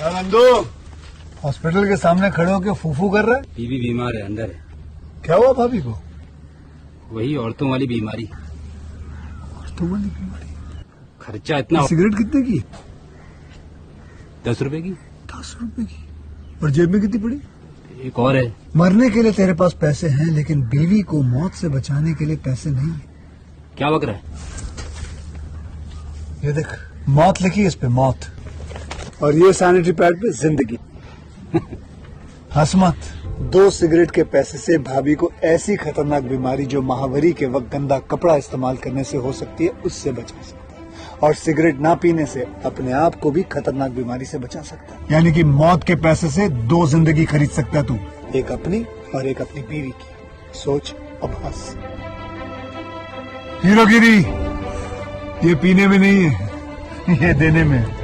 Nandu, hospital के सामने खड़े होकर फूफू कर रहे? बीवी बीमार है, अंदर है। क्या हुआ भाभी को? वही औरतों वाली बीमारी। औरतों वाली बीमारी? खर्चा इतना। सिगरेट कितने की? 10 रुपए की। 10 रुपए की? और जेब में कितनी पड़ी? एक और है। मरने के लिए तेरे पास पैसे हैं, लेकिन बीवी को मौत से बचाने के लिए पैसे नहीं है। क्या बक रहा है? ये देख, मौत लिखी है इस पे, मौत। और ये सैनिटरी पैड पे जिंदगी। हंस मत। 2 सिगरेट के पैसे से भाभी को ऐसी खतरनाक बीमारी जो महावरी के वक्त गंदा कपड़ा इस्तेमाल करने से हो सकती है, उससे बचा सकता है। और सिगरेट ना पीने से अपने आप को भी खतरनाक बीमारी से बचा सकता है। यानी कि मौत के पैसे से 2 जिंदगी खरीद सकता है तू, एक अपनी और एक अपनी बीवी की। सोच अब हंस। हीरोगिरी ये पीने में नहीं है, ये देने में है।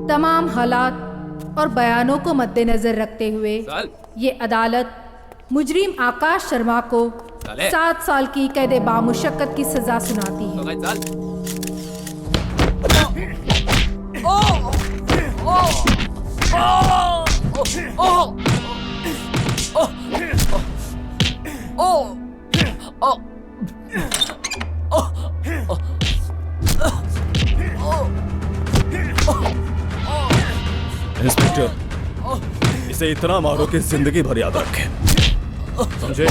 तमाम हालात और बयानों को मद्देनजर रखते हुए ये अदालत मुजरिम आकाश शर्मा को 7 साल की कैद बामुशक्कत की सजा सुनाती है। इंस्पेक्टर, इसे इतना मारो कि जिंदगी भर याद रखे, समझे?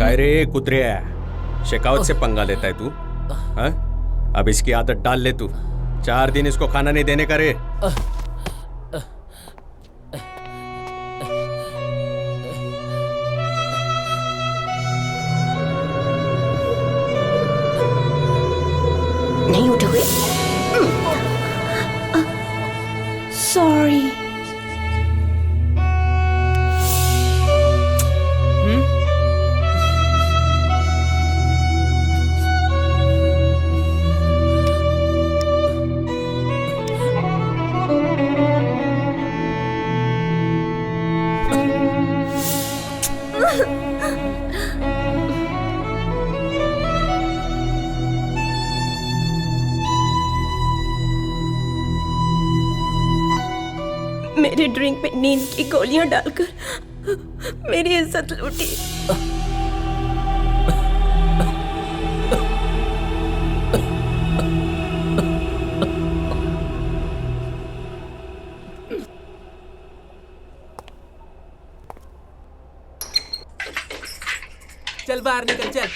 काय रे कुत्रिया, शेकावत से पंगा लेता है तू? हाँ? अब इसकी आदत डाल ले तू। 4 दिन इसको खाना नहीं देने का रे। नहीं उठोगे? सॉरी। मेरे ड्रिंक में नींद की गोलियां डालकर मेरी इज्जत लूटी। चल बाहर निकल, चल।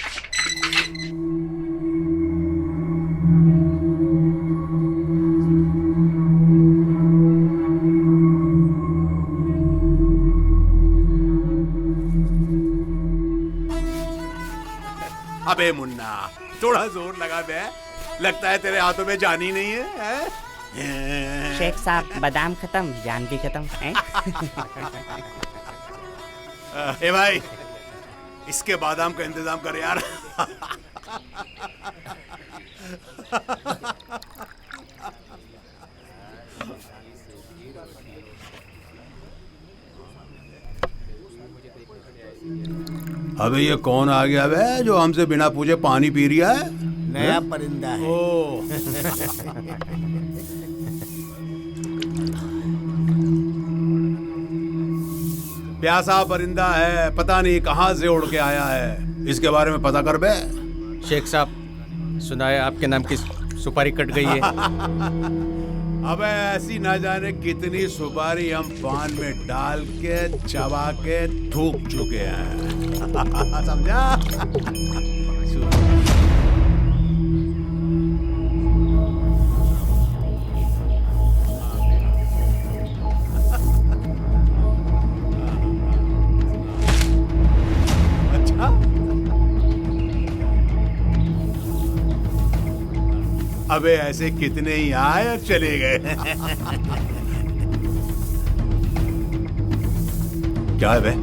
अबे मुन्ना, थोड़ा जोर लगा बे। लगता है तेरे हाथों में जान ही नहीं है, हैं? शेख साहब बादाम खत्म, जान भी खत्म है। ए भाई, इसके बादाम का इंतजाम कर यार। अबे ये कौन आ गया बे जो हमसे बिना पूछे पानी पी रहा है? नया परिंदा है। ओ प्यासा परिंदा है, पता नहीं कहाँ से उड़ के आया है। इसके बारे में पता कर बे। शेख साहब, सुना है आपके नाम की सुपारी कट गई है। अबे ऐसी ना जाने कितनी सुपारी हम पान में डाल के चबा के थूक चुके हैं। समझा? अच्छा, अबे ऐसे कितने ही आए और चले गए। क्या है बे?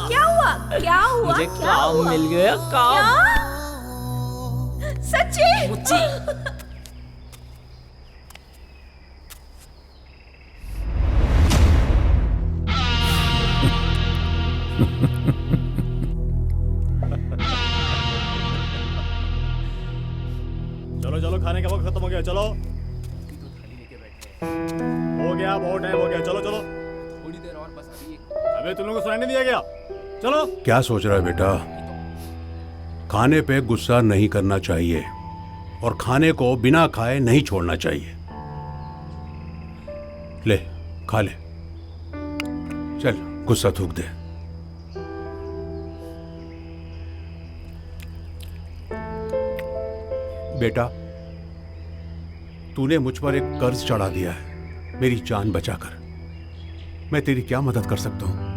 क्या हुआ? क्या हुआ? मुझे क्या काम हुआ? मिल गया, काम। क्या? सच्ची? चलो चलो, खाने का वक्त खत्म हो गया, चलो। हो गया, बहुत टाइम हो गया, चलो चलो। थोड़ी देर और बस, अभी अबे तुम लोगों को सुनाई नहीं दिया गया? चलो। क्या सोच रहा है बेटा? खाने पे गुस्सा नहीं करना चाहिए और खाने को बिना खाए नहीं छोड़ना चाहिए। ले, खा ले। चल, गुस्सा थूक दे। बेटा, तूने मुझ पर एक कर्ज चढ़ा दिया है, मेरी जान बचाकर। मैं तेरी क्या मदद कर सकता हूं?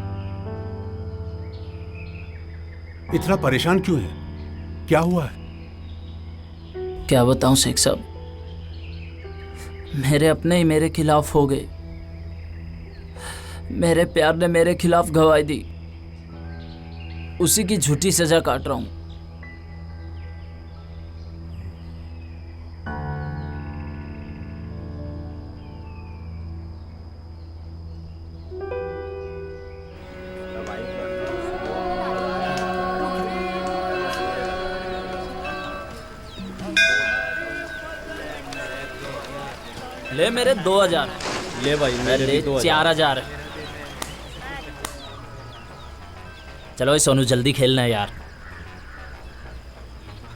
इतना परेशान क्यों है? क्या हुआ है? क्या बताऊं शेख साहब, मेरे अपने ही मेरे खिलाफ हो गए। मेरे प्यार ने मेरे खिलाफ गवाही दी, उसी की झूठी सजा काट रहा हूं। ले मेरे 2000। ले भाई, मेरे भी 2000। 4000। चलो ये सोनू, जल्दी खेलना है यार।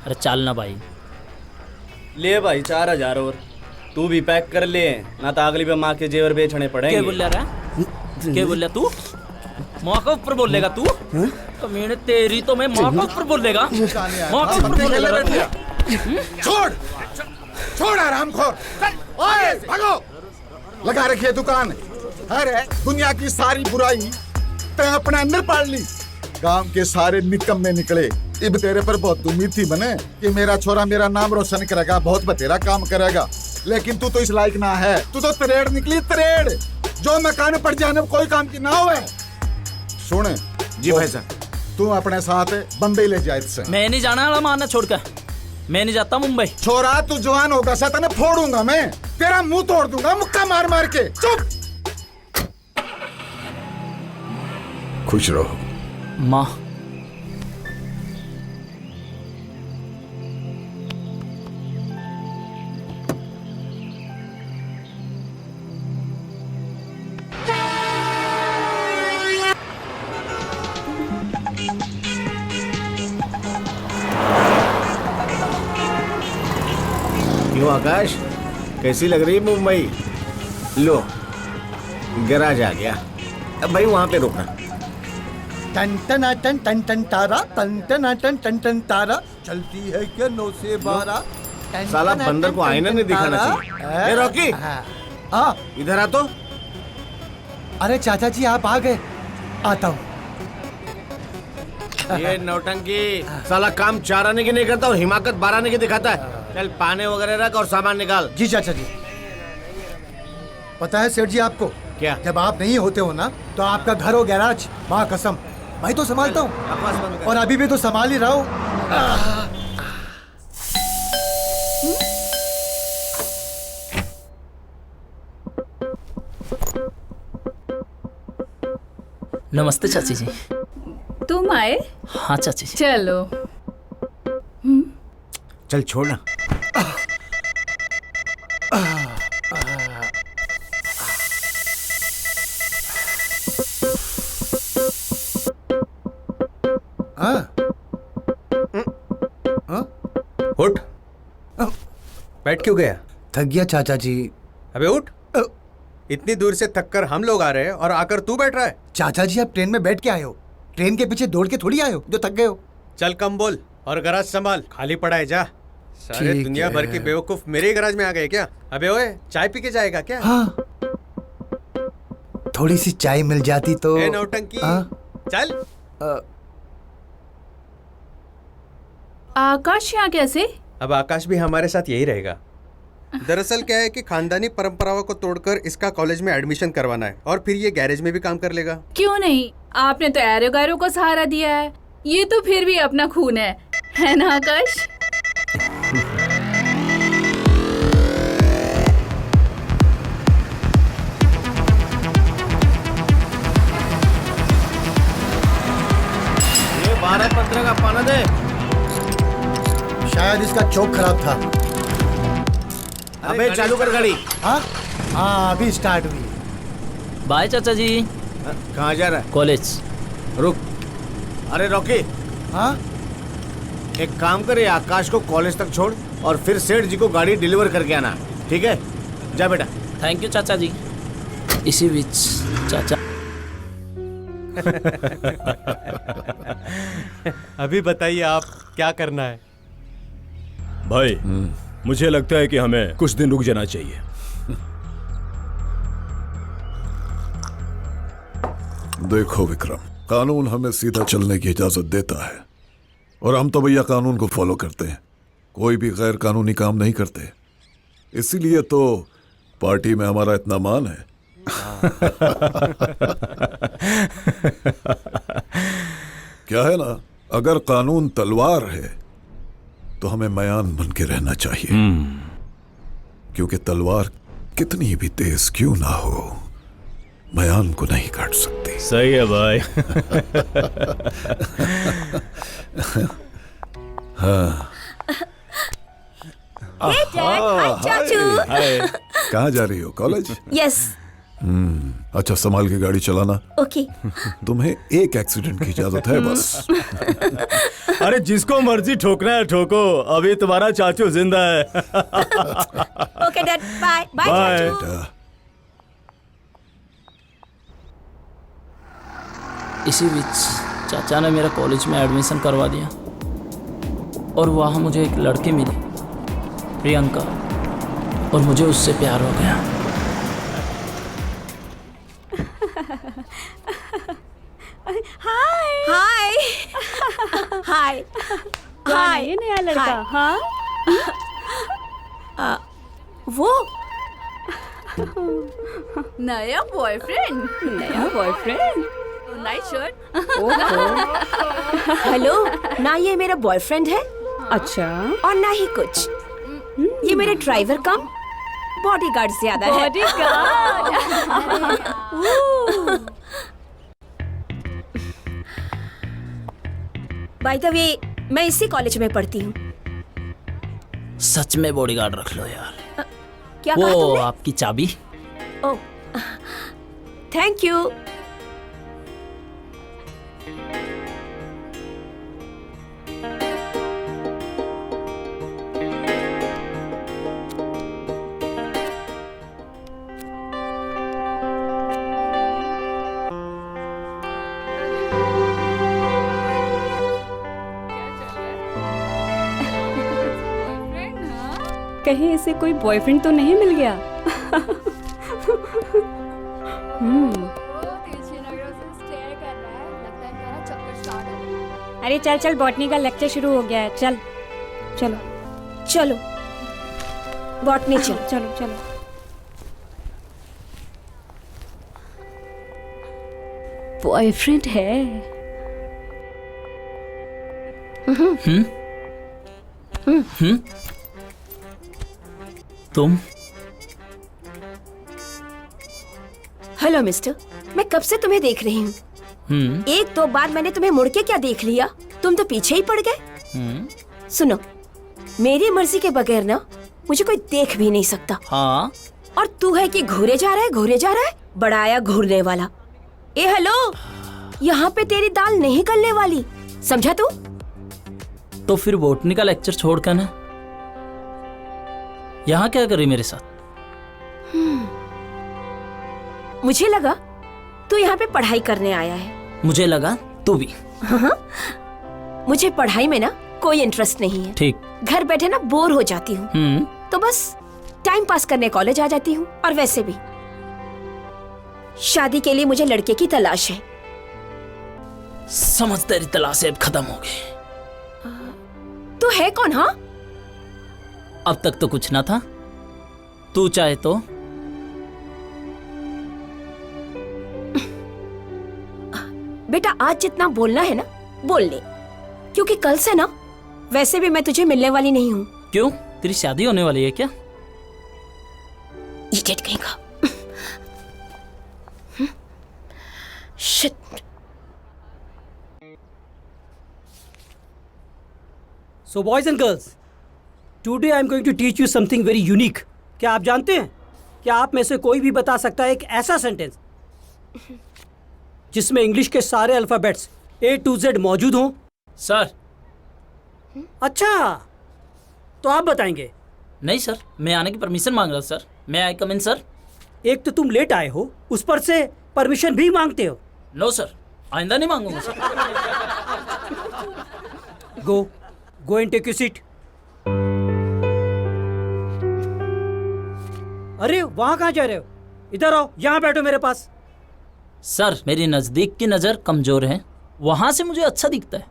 अरे चल ना भाई। ले भाई 4000 और तू भी पैक कर ले, ना तो अगली बार माँ के जेवर बेचने पड़ेंगे। क्या बोल रहा? क्या बोल रहा तू? माँ का ऊपर बोलेगा तू? कमीने तेरी तो मैं माँ का ऊपर बोलेगा। माँ का ऊपर बोलेगा। छोड़ छोड़ आरामखोर, ओए भागो। लगा रखी है दुकान। अरे दुनिया की सारी बुराई ते अपने अंदर पाल ली। गांव के सारे निकम्मे निकले। इब तेरे पर बहुत उम्मीद थी बने कि मेरा छोरा मेरा नाम रोशन करेगा, बहुत बतेरा काम करेगा, लेकिन तू तो इस लायक ना है। तू तो तरेड़ निकली, तरेड़ जो मकान पड़ जाने कोई काम की ना हो। सुन जी भाई साहब, तू अपने साथ बम्बई ले जाए। मैं नहीं जाना वाला मारना छोड़कर, मैं नहीं जाता मुंबई। छोरा तू जवान होगा सा तने फोड़ूंगा मैं, तेरा मुंह तोड़ दूंगा मुक्का मार मार के। चुप। खुश रहो माँ। आकाश, कैसी लग रही है मुंबई? लो गैराज आ गया। अब भाई वहां पे रुकना। टन टन टन टन टन तारा, टन टन टन टन टन तारा, चलती है क्या 9 से 12। साला बंदर को आईना नहीं दिखाना चाहिए। ए रॉकी, हाँ इधर आ तो। अरे चाचा जी आप आ गए, आता हूँ। ये नौटंकी साला काम 4 आने की नहीं करता और हिमाकत 12 आने की दिखाता है। चल पाने वगैरह रख और सामान निकाल। जी चाचा जी। पता है सेठ जी आपको क्या? जब आप नहीं होते हो ना तो आपका घर हो गैराज, माँ कसम मैं तो संभालता हूँ और अभी भी तो संभाल ही रहा हूँ। नमस्ते चाची जी। तुम आए? हाँ चाची जी। चलो। चल छोड़ ना। उठ। बैठ क्यों गया? थक गया चाचा जी। अबे उठ। इतनी दूर से थक कर हम लोग आ रहे हैं और आकर तू बैठ रहा है। चाचा जी आप ट्रेन में बैठ के आए हो, ट्रेन के पीछे दौड़ के थोड़ी आए हो जो थक गए हो। चल कम बोल और गराज संभाल, खाली पड़ा है जा। सारे ठीक दुनिया भर के बेवकूफ मेरे ही गराज में आ गए क्या? अबे ओए चाय पी के जाएगा क्या? हाँ थोड़ी सी चाय मिल जाती तो। ए नौटंकी चल। आकाश यहाँ कैसे? अब आकाश भी हमारे साथ यही रहेगा। दरअसल क्या है कि खानदानी परंपराओं को तोड़कर इसका कॉलेज में एडमिशन करवाना है और फिर ये गैरेज में भी काम कर लेगा। क्यों नहीं, आपने तो एरो गैरो को सहारा दिया है, ये तो फिर भी अपना खून है ना आकाश? ये 12-15 का पाना दे। शायद इसका चौक खराब था। अबे चालू कर गाड़ी। हाँ अभी स्टार्ट हुई। बाय चाचा जी। कहाँ जा रहा है? कॉलेज। रुक। अरे रॉकी, हाँ एक काम करे, आकाश को कॉलेज तक छोड़ और फिर सेठ जी को गाड़ी डिलीवर करके आना, ठीक है? जा बेटा। थैंक यू चाचा जी। इसी बीच चाचा अभी बताइए आप क्या करना है? भाई मुझे लगता है कि हमें कुछ दिन रुक जाना चाहिए। देखो विक्रम, कानून हमें सीधा चलने की इजाजत देता है और हम तो भैया कानून को फॉलो करते हैं, कोई भी गैर कानूनी काम नहीं करते। इसीलिए तो पार्टी में हमारा इतना मान है। क्या है ना, अगर कानून तलवार है तो हमें मयान बन के रहना चाहिए, क्योंकि तलवार कितनी भी तेज क्यों ना हो मयान को नहीं काट सकती। सही है भाई। हाँ। चाचू। कहाँ जा रही हो? कॉलेज? यस। अच्छा संभाल के गाड़ी चलाना। ओके। तुम्हें एक एक्सीडेंट की इजाजत है बस। अरे जिसको मर्जी ठोकना है ठोको, अभी तुम्हारा चाचू जिंदा है। ओके डैड, बाय बाय चाचू। इसी बीच चाचा ने मेरा कॉलेज में एडमिशन करवा दिया और वहाँ मुझे एक लड़की मिली, प्रियंका, और मुझे उससे प्यार हो गया। हाय हाय हाय हाय। ये नया लड़का? हाँ वो नया बॉयफ्रेंड? नया बॉयफ्रेंड? Nice shirt. हेलो, ना ये मेरा बॉयफ्रेंड है अच्छा, और ना ही कुछ। ये मेरे ड्राइवर कम बॉडीगार्ड ज्यादा है। बॉडीगार्ड। बाय द वे मैं इसी कॉलेज में पढ़ती हूँ। सच में बॉडीगार्ड रख लो यार। क्या कहा वो तुमने? आपकी चाबी। Oh thank you. कहीं इसे कोई बॉयफ्रेंड तो नहीं मिल गया? अरे चल चल, बॉटनी का लेक्चर शुरू हो गया है। चल चलो चलो बॉटनी चल। चलो चलो। बॉयफ्रेंड है? तुम? हेलो मिस्टर, मैं कब से तुम्हें देख रही हूँ। एक दो बार मैंने तुम्हें मुड़ के क्या देख लिया, तुम तो पीछे ही पड़ गए। सुनो, मेरी मर्जी के बगैर ना मुझे कोई देख भी नहीं सकता। हाँ? और तू है कि घूरे जा रहा है, घूरे जा रहा है, बड़ा आया घूरने वाला। ए हेलो, यहाँ पे तेरी दाल नहीं गलने वाली, समझा तू? तो फिर बॉटनी का लेक्चर छोड़कर ना यहाँ क्या करी मेरे साथ? मुझे लगा तू यहाँ पे पढ़ाई करने आया है। मुझे लगा तू भी। हाँ? मुझे पढ़ाई में ना कोई इंटरेस्ट नहीं है। ठीक। घर बैठे ना बोर हो जाती हूँ, तो बस टाइम पास करने कॉलेज आ जाती हूँ। और वैसे भी शादी के लिए मुझे लड़के की तलाश है। समझदारी तलाश अब खत्म हो गई। तू है कौन? हाँ, अब तक तो कुछ ना था। तू चाहे तो बेटा आज जितना बोलना है ना बोल ले, क्योंकि कल से ना वैसे भी मैं तुझे मिलने वाली नहीं हूँ। क्यों? तेरी शादी होने वाली है क्या? इडियट कहेगा। Shit. So boys and girls, today I am going to teach you something very unique. क्या आप जानते हैं? क्या आप में से कोई भी बता सकता है एक ऐसा सेंटेंस जिसमें इंग्लिश के सारे अल्फाबेट्स A to Z मौजूद हों? सर। अच्छा, तो आप बताएंगे? नहीं सर, मैं आने की परमिशन मांग रहा हूँ सर। मैं आई कम इन सर? एक तो तुम लेट आए हो, उस पर से परमिशन भी मांगते हो। नो सर, आइंदा नहीं मांगूंगा sir. Go and take your seat. अरे वहां कहाँ जा रहे हो? इधर आओ, यहाँ बैठो मेरे पास। सर मेरी नजदीक की नजर कमजोर है, वहां से मुझे अच्छा दिखता है।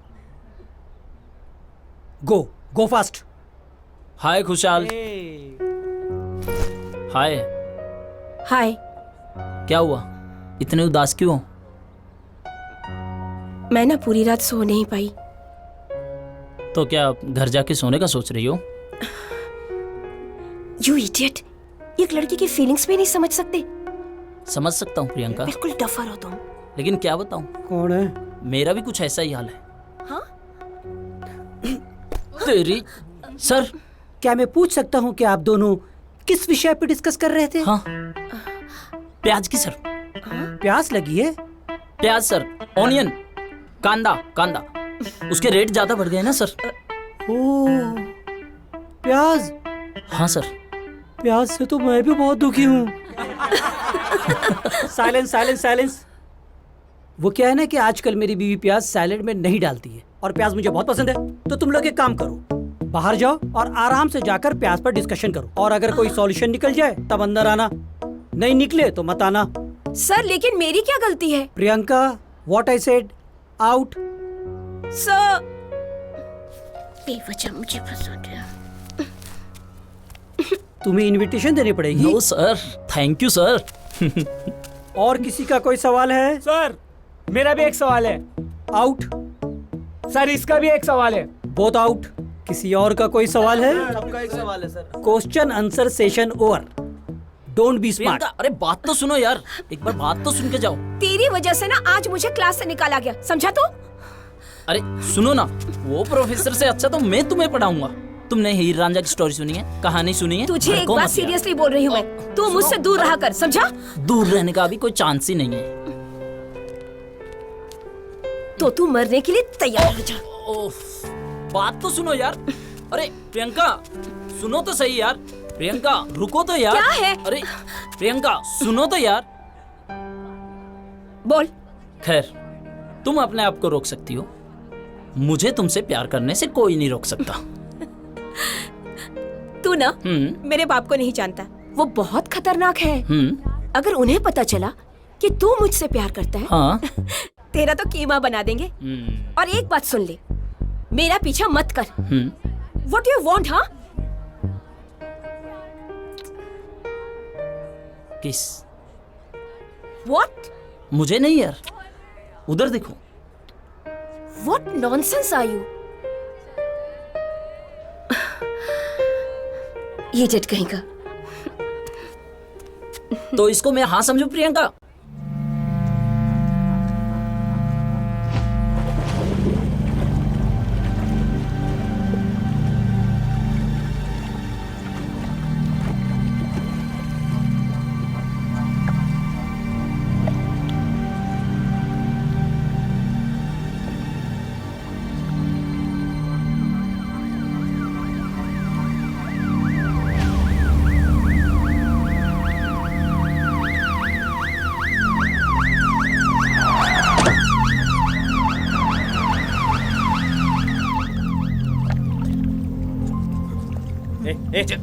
गो फास्ट। हाय खुशहाल। हाय। हाय। क्या हुआ, इतने उदास क्यों हो? मैं ना पूरी रात सो नहीं पाई। तो क्या घर जाके सोने का सोच रही हो? यू इडियट, एक लड़की की फीलिंग्स भी नहीं समझ सकते। समझ सकता हूँ प्रियंका, बिल्कुल डफर हो तुम। लेकिन क्या बताऊं, कौन है? मेरा भी कुछ ऐसा ही हाल है। हाँ? तेरी। सर क्या मैं पूछ सकता हूँ कि आप दोनों किस विषय पे डिस्कस कर रहे थे? हाँ, प्याज की सर। प्याज लगी है? प्याज सर, ऑनियन, कांदा। उसके रेट ज्यादा बढ़ गए ना सर। ओह, प्याज। हाँ सर। प्याज से तो मैं भी बहुत दुखी हूँ। साइलेंस। वो क्या है ना कि आजकल मेरी बीवी प्याज सैलेड में नहीं डालती है और प्याज मुझे बहुत पसंद है। तो तुम लोग एक काम करो, बाहर जाओ और आराम से जाकर प्याज पर डिस्कशन करो, और अगर कोई सॉल्यूशन निकल जाए तब अंदर आना, नहीं निकले तो मत आना। सर लेकिन मेरी क्या गलती है? Priyanka, what I said, out. Sir बेवजह मुझे पसंद है। तुम्हें इनविटेशन देनी पड़ेगी। No sir, thank you sir. और किसी का कोई सवाल है? सर मेरा भी एक सवाल है। आउट। सर इसका भी एक सवाल है। Both out. किसी और का कोई सवाल है? सबका एक सवाल है sir. Question answer session over. Don't be smart. अरे बात तो सुनो यार, एक बार बात तो सुन के जाओ। तेरी वजह से ना आज मुझे क्लास से निकाला गया, समझा तू? अरे सुनो ना, वो प्रोफेसर से अच्छा तो मैं तुम्हें पढ़ाऊंगा। तुमने हीर रांझा की स्टोरी सुनी है, कहानी सुनी है? तुझे एक बात सीरियसली बोल रही हूँ मैं, तू मुझसे दूर रहा कर, समझा? दूर रहने का भी कोई चांस ही नहीं है। तो तू मरने के लिए तैयार हो जा। बात तो सुनो यार। अरे प्रियंका सुनो तो सही यार। प्रियंका रुको तो यार। क्या है? अरे प्रियंका सुनो तो यार। बोल। खैर तुम अपने आप को रोक सकती हो, मुझे तुमसे प्यार करने से कोई नहीं रोक सकता। तू ना मेरे बाप को नहीं जानता, वो बहुत खतरनाक है। अगर उन्हें पता चला कि तू मुझसे प्यार करता है, हाँ। तेरा तो कीमा बना देंगे। और एक बात सुन ले, मेरा पीछा मत कर। What you want, हाँ? किस? What? मुझे नहीं यार, उधर देखो। What nonsense are you? ये जट कहीं का। तो इसको मैं हाँ समझू प्रियंका?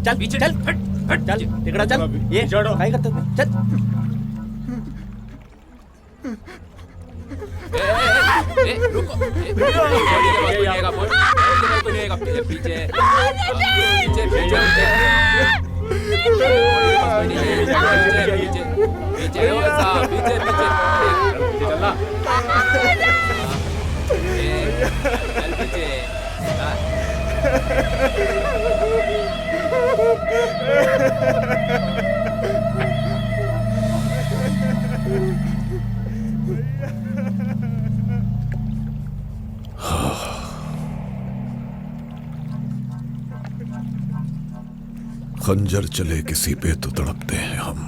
चल पीछे चल, चल टिकड़ा चल। ये जोड़ो काय करते हो? चल। रुको, पीछे खंजर चले किसी पे तो तड़पते हैं हम,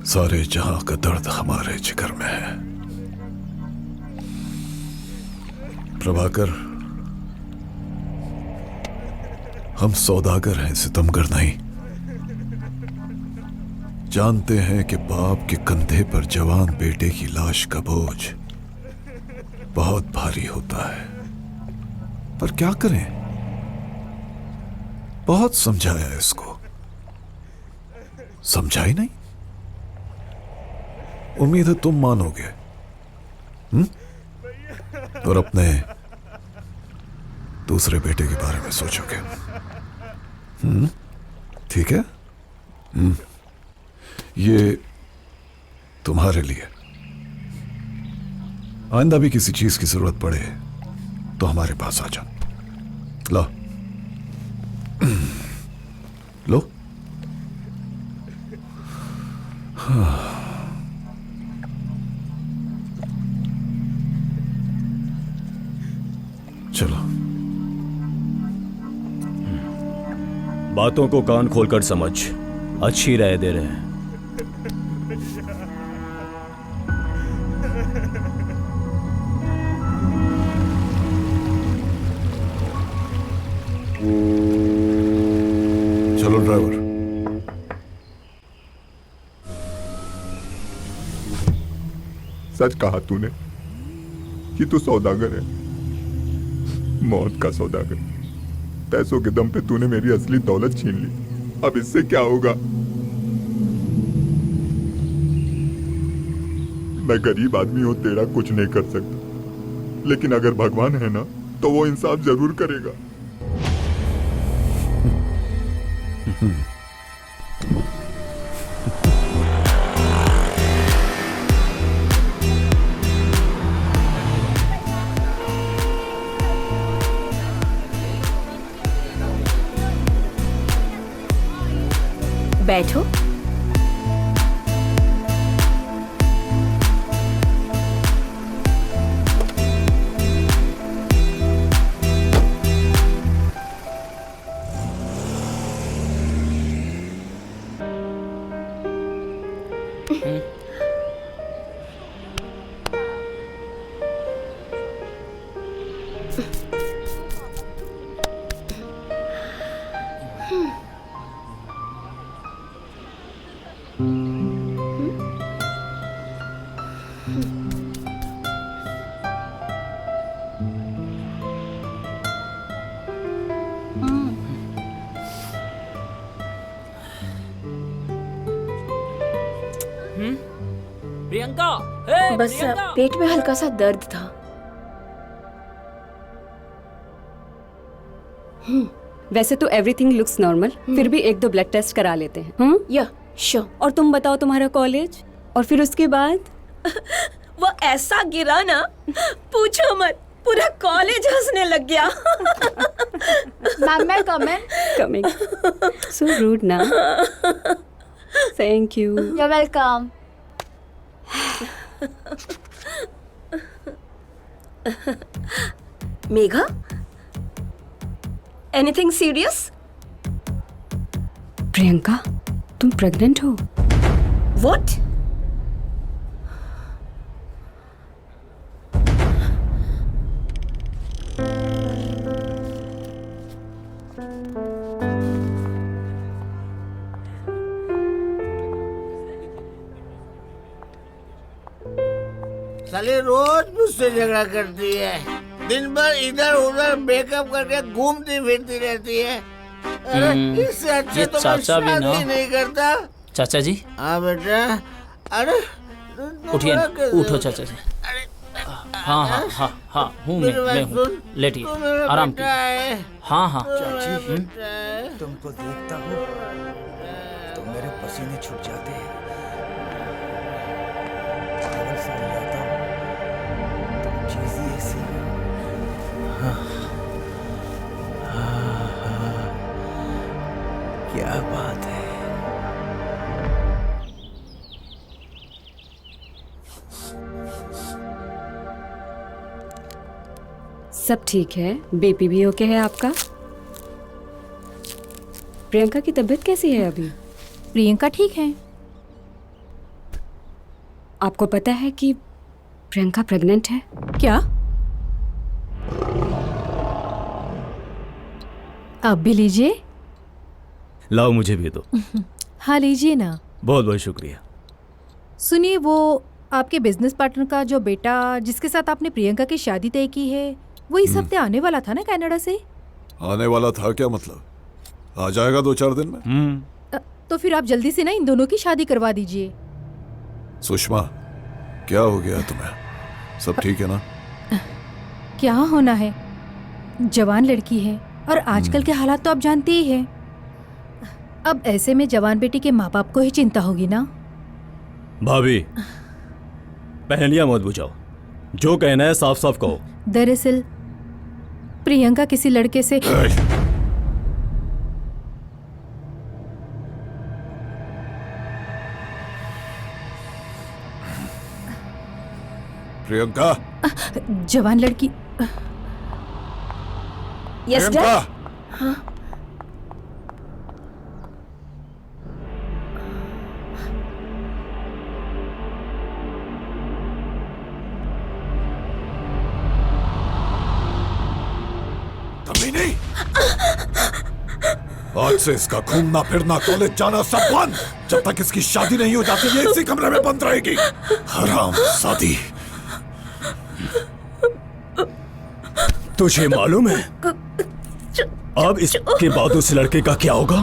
सारे जहां का दर्द हमारे जिगर में है। प्रभाकर, हम सौदागर हैं, सितमगर नहीं। जानते हैं कि बाप के कंधे पर जवान बेटे की लाश का बोझ बहुत भारी होता है, पर क्या करें, बहुत समझाया इसको, समझा ही नहीं। उम्मीद है तुम मानोगे और अपने दूसरे बेटे के बारे में सोचोगे। ठीक है? ये तुम्हारे लिए। आइंदा भी किसी चीज की जरूरत पड़े तो हमारे पास आ जा। लो लो। चलो। बातों को कान खोलकर समझ, अच्छी राय दे रहे हैं। चलो ड्राइवर। सच कहा तूने कि तू सौदागर है, मौत का सौदागर। पैसों के दम पे तूने मेरी असली दौलत छीन ली। अब इससे क्या होगा? मैं गरीब आदमी हूं, तेरा कुछ नहीं कर सकता, लेकिन अगर भगवान है ना तो वो इंसाफ जरूर करेगा। बैठो। प्रियंका, हे बस प्रियंका। पेट में हल्का सा दर्द था। वैसे तो एवरीथिंग लुक्स नॉर्मल, फिर भी एक दो ब्लड टेस्ट करा लेते हैं। या श्योर। और तुम बताओ तुम्हारा कॉलेज, और फिर उसके बाद? वो ऐसा गिरा ना, पूछो मत, पूरा कॉलेज हंसने लग गया। मैम मैं कमिंग। सो रूड ना। Thank you. You welcome. Megha, anything serious? Priyanka, तुम प्रेग्नेंट हो? व्हाट? साले रोज मुझसे झगड़ा करती है, दिन भर इधर उधर मेकअप करके घूमती फिरती रहती है। अरे इससे अच्छे ये तो मैं चाचा भी ना। शादी नहीं करता। चाचा जी हाँ बेटा। अरे उठिए ना, उठो चाचा जी। हाँ हाँ हाँ हाँ हूँ मैं हूँ। लेटिए, आराम कीजिए। हाँ हाँ चाची, तुमको देखता हूँ तो मेरे पसीने छूट जाते हैं, पागल सा हो जाता हूँ। तुम चीज ही ऐसी हो। हाँ, हाँ, हाँ, क्या बात है। सब ठीक है, बेबी भी ओके है आपका? प्रियंका की तबीयत कैसी है अभी? प्रियंका ठीक है। आपको पता है कि प्रियंका प्रेग्नेंट है? क्या? आप भी लीजिए। लाओ मुझे भी दो। हाँ लीजिए ना। बहुत बहुत शुक्रिया। सुनिए, वो आपके बिजनेस पार्टनर का जो बेटा जिसके साथ आपने प्रियंका की शादी तय की है, वो इस हफ्ते आने वाला था ना कनाडा से? आने वाला था क्या मतलब? आ जाएगा 2-4 दिन में। तो फिर आप जल्दी से ना इन दोनों की शादी करवा दीजिए। सुषमा, क्या हो गया तुम्हें? सब ठीक है ना? क्या होना है, जवान लड़की है और आजकल के हालात तो आप जानते ही हैं। अब ऐसे में जवान बेटी के माँ बाप को ही चिंता होगी ना। भाभी, पहेलियां मत बुझाओ, जो कहना है साफ साफ कहो। दरअसल प्रियंका किसी लड़के से प्रियंका, जवान लड़की। Yes dad. हाँ। कभी नहीं। आज से इसका घूमना फिरना, कॉलेज जाना सब बंद। जब तक इसकी शादी नहीं हो जाती ये इसी कमरे में बंद रहेगी। हराम शादी। तुझे मालूम है अब इसके बाद उस लड़के का क्या होगा?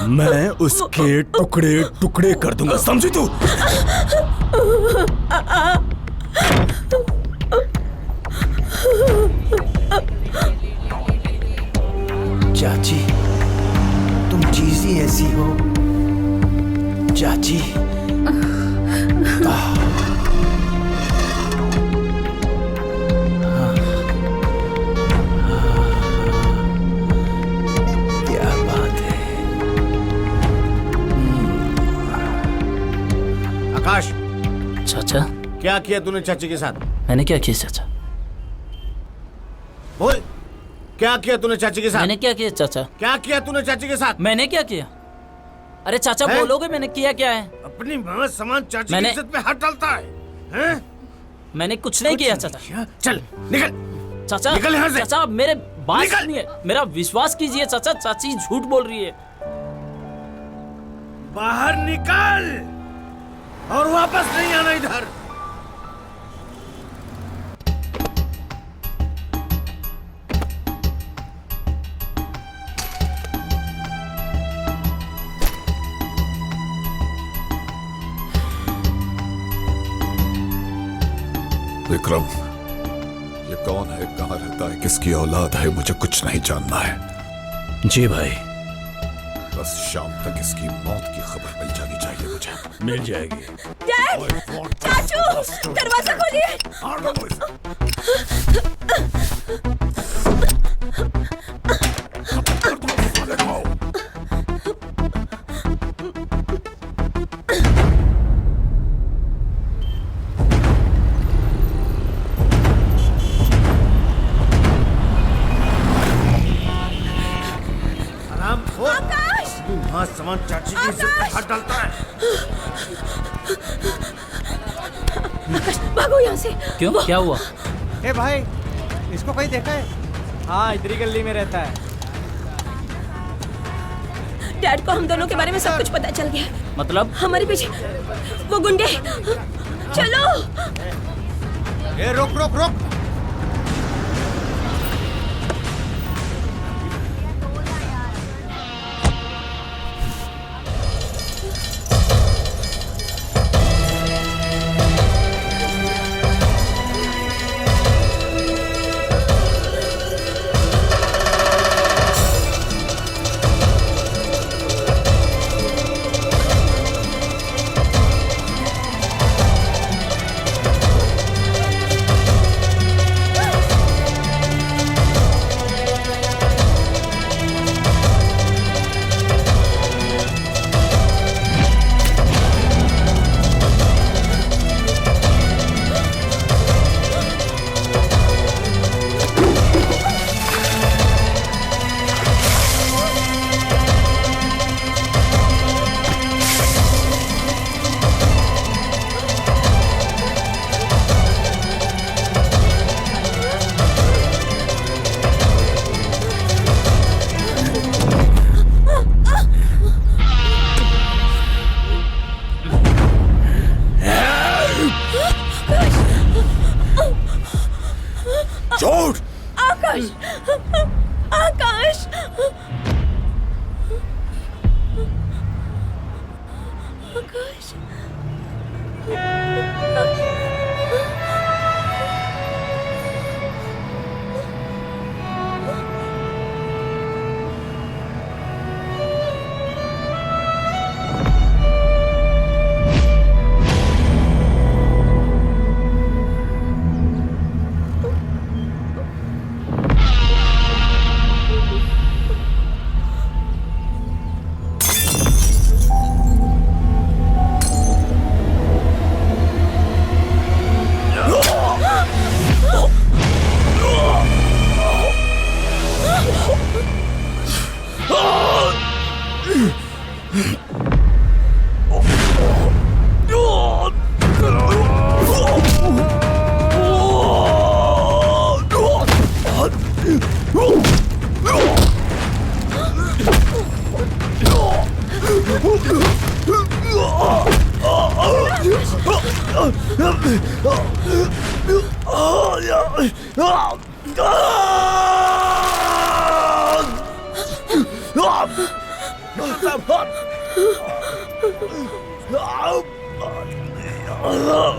मैं उसके टुकड़े टुकड़े कर दूंगा, समझी तू? चाची, तुम चीज ही ऐसी हो। चाची, क्या बात है। आकाश, चाचा, क्या किया तूने चाची के साथ? मैंने क्या किया चाचा? बोल, क्या किया तूने चाची के साथ? मैंने क्या किया चाचा? क्या किया तूने चाची के साथ? मैंने क्या किया? अरे चाचा बोलोगे मैंने किया क्या है? अपनी मेहनत समान चाची की इज्जत पे हाथ डालता है, हैं? मैंने कुछ नहीं किया चाचा। चल निकल चाचा, निकल यहाँ से। चाचा मेरे बात सुनिए, मेरा विश्वास कीजिए चाचा, चाची झूठ बोल रही है। बाहर निकल और वापस नहीं आना इधर। विक्रम, ये कौन है, कहाँ रहता है, किसकी औलाद है, मुझे कुछ नहीं जानना है। जी भाई। बस शाम तक इसकी मौत की खबर मिल जानी चाहिए मुझे। मिल जाएगी। डैड, चाचू, दरवाजा खोलिए। हाँ, सामान चाची की इज्जत पे हाथ डालता है। भागो यहाँ से। क्यों, क्या हुआ? ए भाई, इसको कहीं देखा है? हाँ, इधर ही गली में रहता है। डैड को हम दोनों के बारे में सब कुछ पता चल गया। मतलब? हमारे पीछे वो गुंडे। चलो। ए, रुक रुक रुक। आकाश, आकाश, आकाश,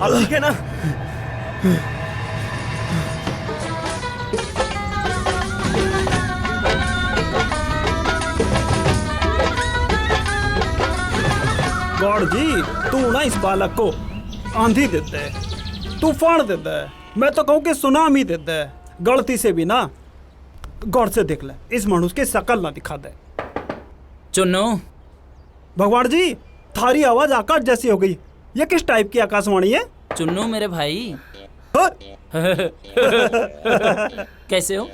आप ठीक है ना? गॉड जी, तू ना इस बालक को आंधी देता है, तूफान देता है, मैं तो कहूँ कि सुनामी देता है। गलती से भी ना गौर से देख ले, इस मनुष्य की शकल ना दिखा दे। चुन्नू, भगवान जी, थारी आवाज आकाश जैसी हो गई। ये किस टाइप की आकाशवाणी है? चुन्नू मेरे भाई। कैसे हो?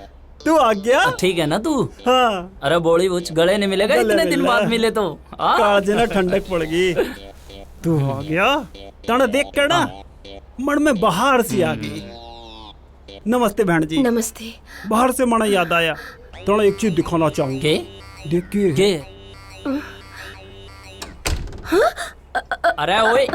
तू आ गया? ठीक है ना तू? हाँ। अरे बोली बुच, गले नहीं मिलेगा इतने दिन बाद मिले तो। काज ना ठंडक पड़ गई। तू आ गया? तने देख कर ना मन में बाहर सी आ गई। नमस्ते बहन जी। नमस्ते। बाहर से मन याद आया, तो एक चीज दिखाना चाहूंगी। देखिए। अरे ओए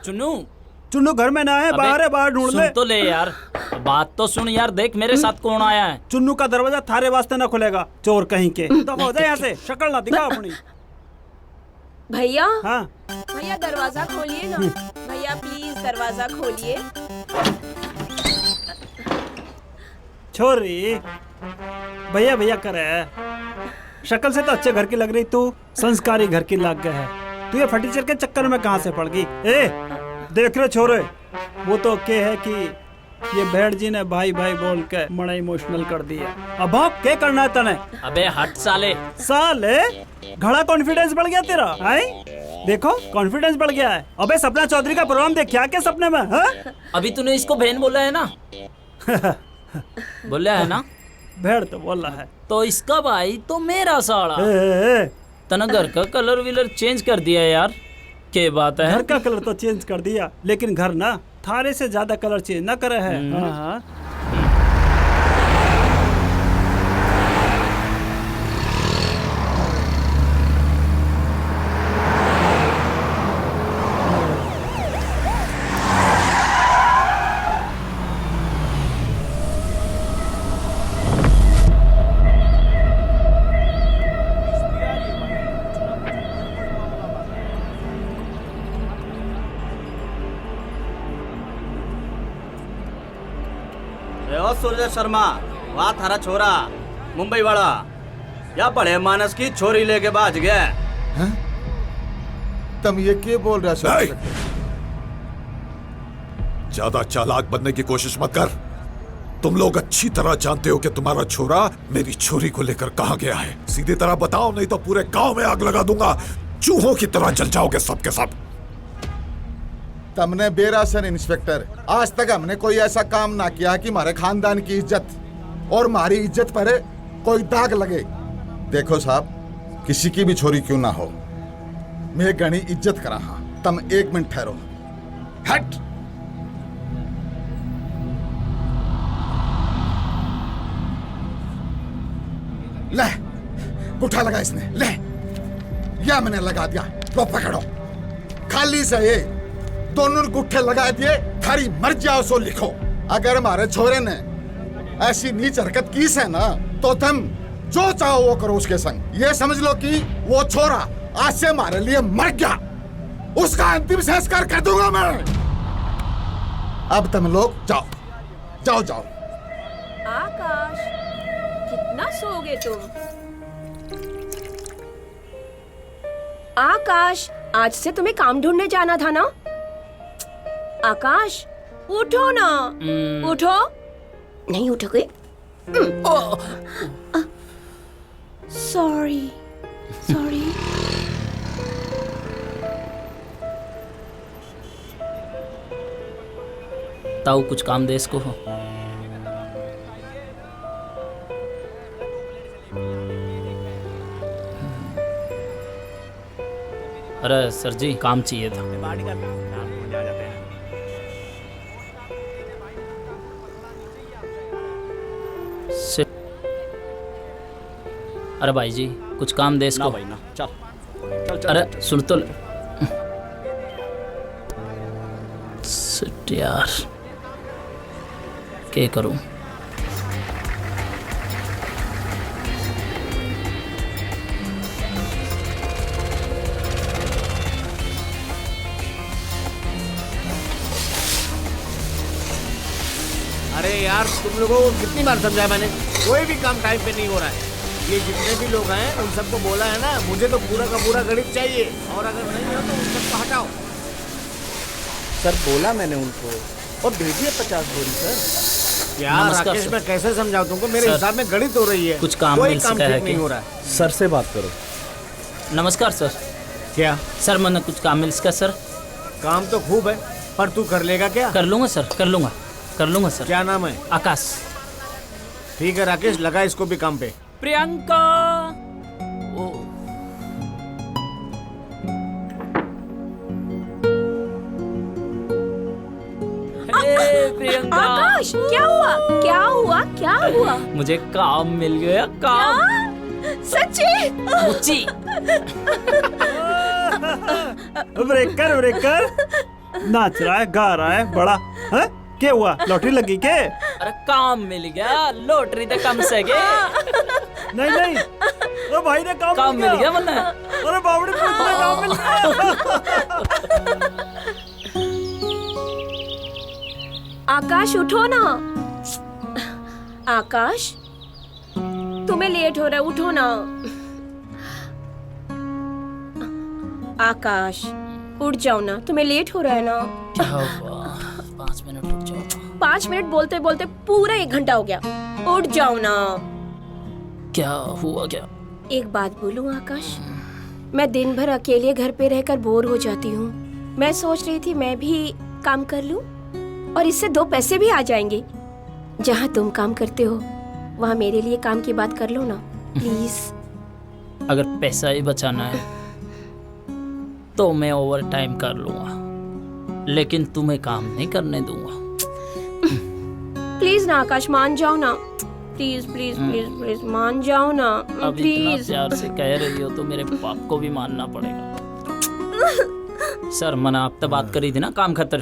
चुन्नू, चुन्नू घर में ना है, बाहर है, बाहर ढूंढ ले। सुन तो ले यार, बात तो सुन यार, देख मेरे साथ कौन आया है। चुन्नू का दरवाजा थारे वास्ते ना खुलेगा, चोर कहीं के। दफा हो जाए यहाँ से, शक्ल ना दिखा अपनी। भैया। हाँ भैया दरवाजा खोलिए ना। भैया प्लीज दरवाजा खोलिए। छोरी भैया भैया करे। शक्ल से तो अच्छे घर की लग रही तू, संस्कारी घर की लग गया है तू। ये फटीचर के चक्कर में कहाँ से पड़ गई? ए देख रहे छोरे, वो तो के है कि ये भेड़ जी ने भाई भाई बोल के बड़ा इमोशनल कर दिया। अब क्या करना है तने? अबे हट साले। साले घड़ा कॉन्फिडेंस बढ़ गया तेरा है? देखो कॉन्फिडेंस बढ़ गया है। अबे सपना चौधरी का प्रोग्राम देख क्या क्या सपने में है? अभी तूने इसको बहन बोला है ना? बोला है ना? भेड़ तो बोला है। तो इसका भाई तो मेरा साला। तना घर का कलर विलर चेंज कर दिया यार, क्या बात है? घर का कलर तो चेंज कर दिया, लेकिन घर ना थारे से ज्यादा कलर चेंज ना करे है। हाँ। सूर्य शर्मा, वाह थारा छोरा मुंबई वाला या बड़े मानस की छोरी लेके भाज गया। तुम ये क्या बोल रहे हो? ज्यादा चालाक बनने की कोशिश मत कर। तुम लोग अच्छी तरह जानते हो कि तुम्हारा छोरा मेरी छोरी को लेकर कहाँ गया है। सीधी तरह बताओ, नहीं तो पूरे गांव में आग लगा दूंगा। चूहों की तरह जल जाओगे सब के सब। तुमने बेरासन इंस्पेक्टर, आज तक हमने कोई ऐसा काम ना किया कि हमारे खानदान की इज्जत और हमारी इज्जत पर कोई दाग लगे। देखो साहब, किसी की भी छोरी क्यों ना हो, मैं घनी इज्जत करा। हाँ, तुम 1 मिनट ठहरो। हट। ले, गुठा लगा इसने। ले, या मैंने लगा दिया। लो पकड़ो। खाली से ये दोनों गुट्ठे लगा दिए। थारी मर जाओ सो लिखो। अगर हमारे छोरे ने ऐसी नीच हरकत की है ना, तो तुम जो चाहो वो करो उसके संग। ये समझ लो कि वो छोरा आज से हमारे लिए मर गया। उसका अंतिम संस्कार कर दूंगा मैं। अब तुम लोग जाओ जाओ जाओ। आकाश, कितना सोओगे तुम? आकाश, आज से तुम्हें काम ढूंढने जाना था ना? आकाश, उठो ना। उठो। नहीं उठोगे? Sorry sorry. ताऊ कुछ काम दे इसको। अरे सर जी, काम चाहिए था। अरे भाई जी, कुछ काम दे इसको। ना भाई ना, चल चल चल। अरे सुन तो सिट यार, क्या करूं? अरे यार, तुम लोगों को कितनी बार समझाया मैंने, कोई भी काम टाइम पे नहीं हो रहा है। ये जितने भी लोग हैं उन सबको बोला है ना, मुझे तो पूरा का पूरा गणित चाहिए, और अगर नहीं हो तो उन सबको हटाओ। सर बोला मैंने उनको, और भेजिए 50 बोरी सर। यार राकेश, मैं कैसे समझाऊं तुमको? मेरे हिसाब में गणित हो रही है, कुछ काम कोई मिल काम सका है ठीक नहीं हो रहा है। सर से बात करो। नमस्कार सर। क्या सर, मैंने कुछ काम मिल सका सर? काम तो खूब है, पर तू कर लेगा क्या? कर लूंगा सर, कर लूंगा, कर लूंगा सर। क्या नाम है? आकाश। ठीक है राकेश, लगा इसको भी काम पे। प्रियंका। ओ। प्रियंका। आकाश, क्या हुआ? क्या हुआ? क्या हुआ? मुझे काम मिल गया। काम? सच्ची? मुच्ची। ब्रेकर ब्रेकर नाच रहा है, गा रहा है बड़ा है? क्या हुआ? लॉटरी लगी के? अरे काम मिल गया, लॉटरी तो कम से के। नहीं नहीं, तो भाई ने काम मिल गया वरना। अरे बावड़ी पूछने काम मिल गया। आकाश उठो ना। आकाश, तुम्हें लेट हो रहा है, उठो ना। आकाश, उठ जाओ ना, तुम्हें लेट हो रहा है ना। 5 मिनट रुक जाओ। 5 मिनट बोलते बोलते पूरा 1 घंटा हो गया। उठ जाओ ना। क्या हुआ क्या? एक बात बोलूं आकाश, मैं दिन भर अकेले घर पे रहकर बोर हो जाती हूँ। मैं सोच रही थी मैं भी काम कर लूं और इससे 2 पैसे भी आ जाएंगे। जहाँ तुम काम करते हो वहाँ मेरे लिए काम की बात कर लो ना प्लीज। अगर पैसा ही बचाना है तो मैं ओवर टाइम कर लूंगा, लेकिन तुम्हें काम नहीं करने दूंगा। प्लीज ना आकाश, मान जाओ ना। प्लीज प्लीज प्लीज प्लीज मान जाओ ना अब इतना प्लीज। प्यार से कह रही हो तो मेरे पाप को भी मानना पड़ेगा। सर, मैंने आपसे बात करी थी ना काम खातर।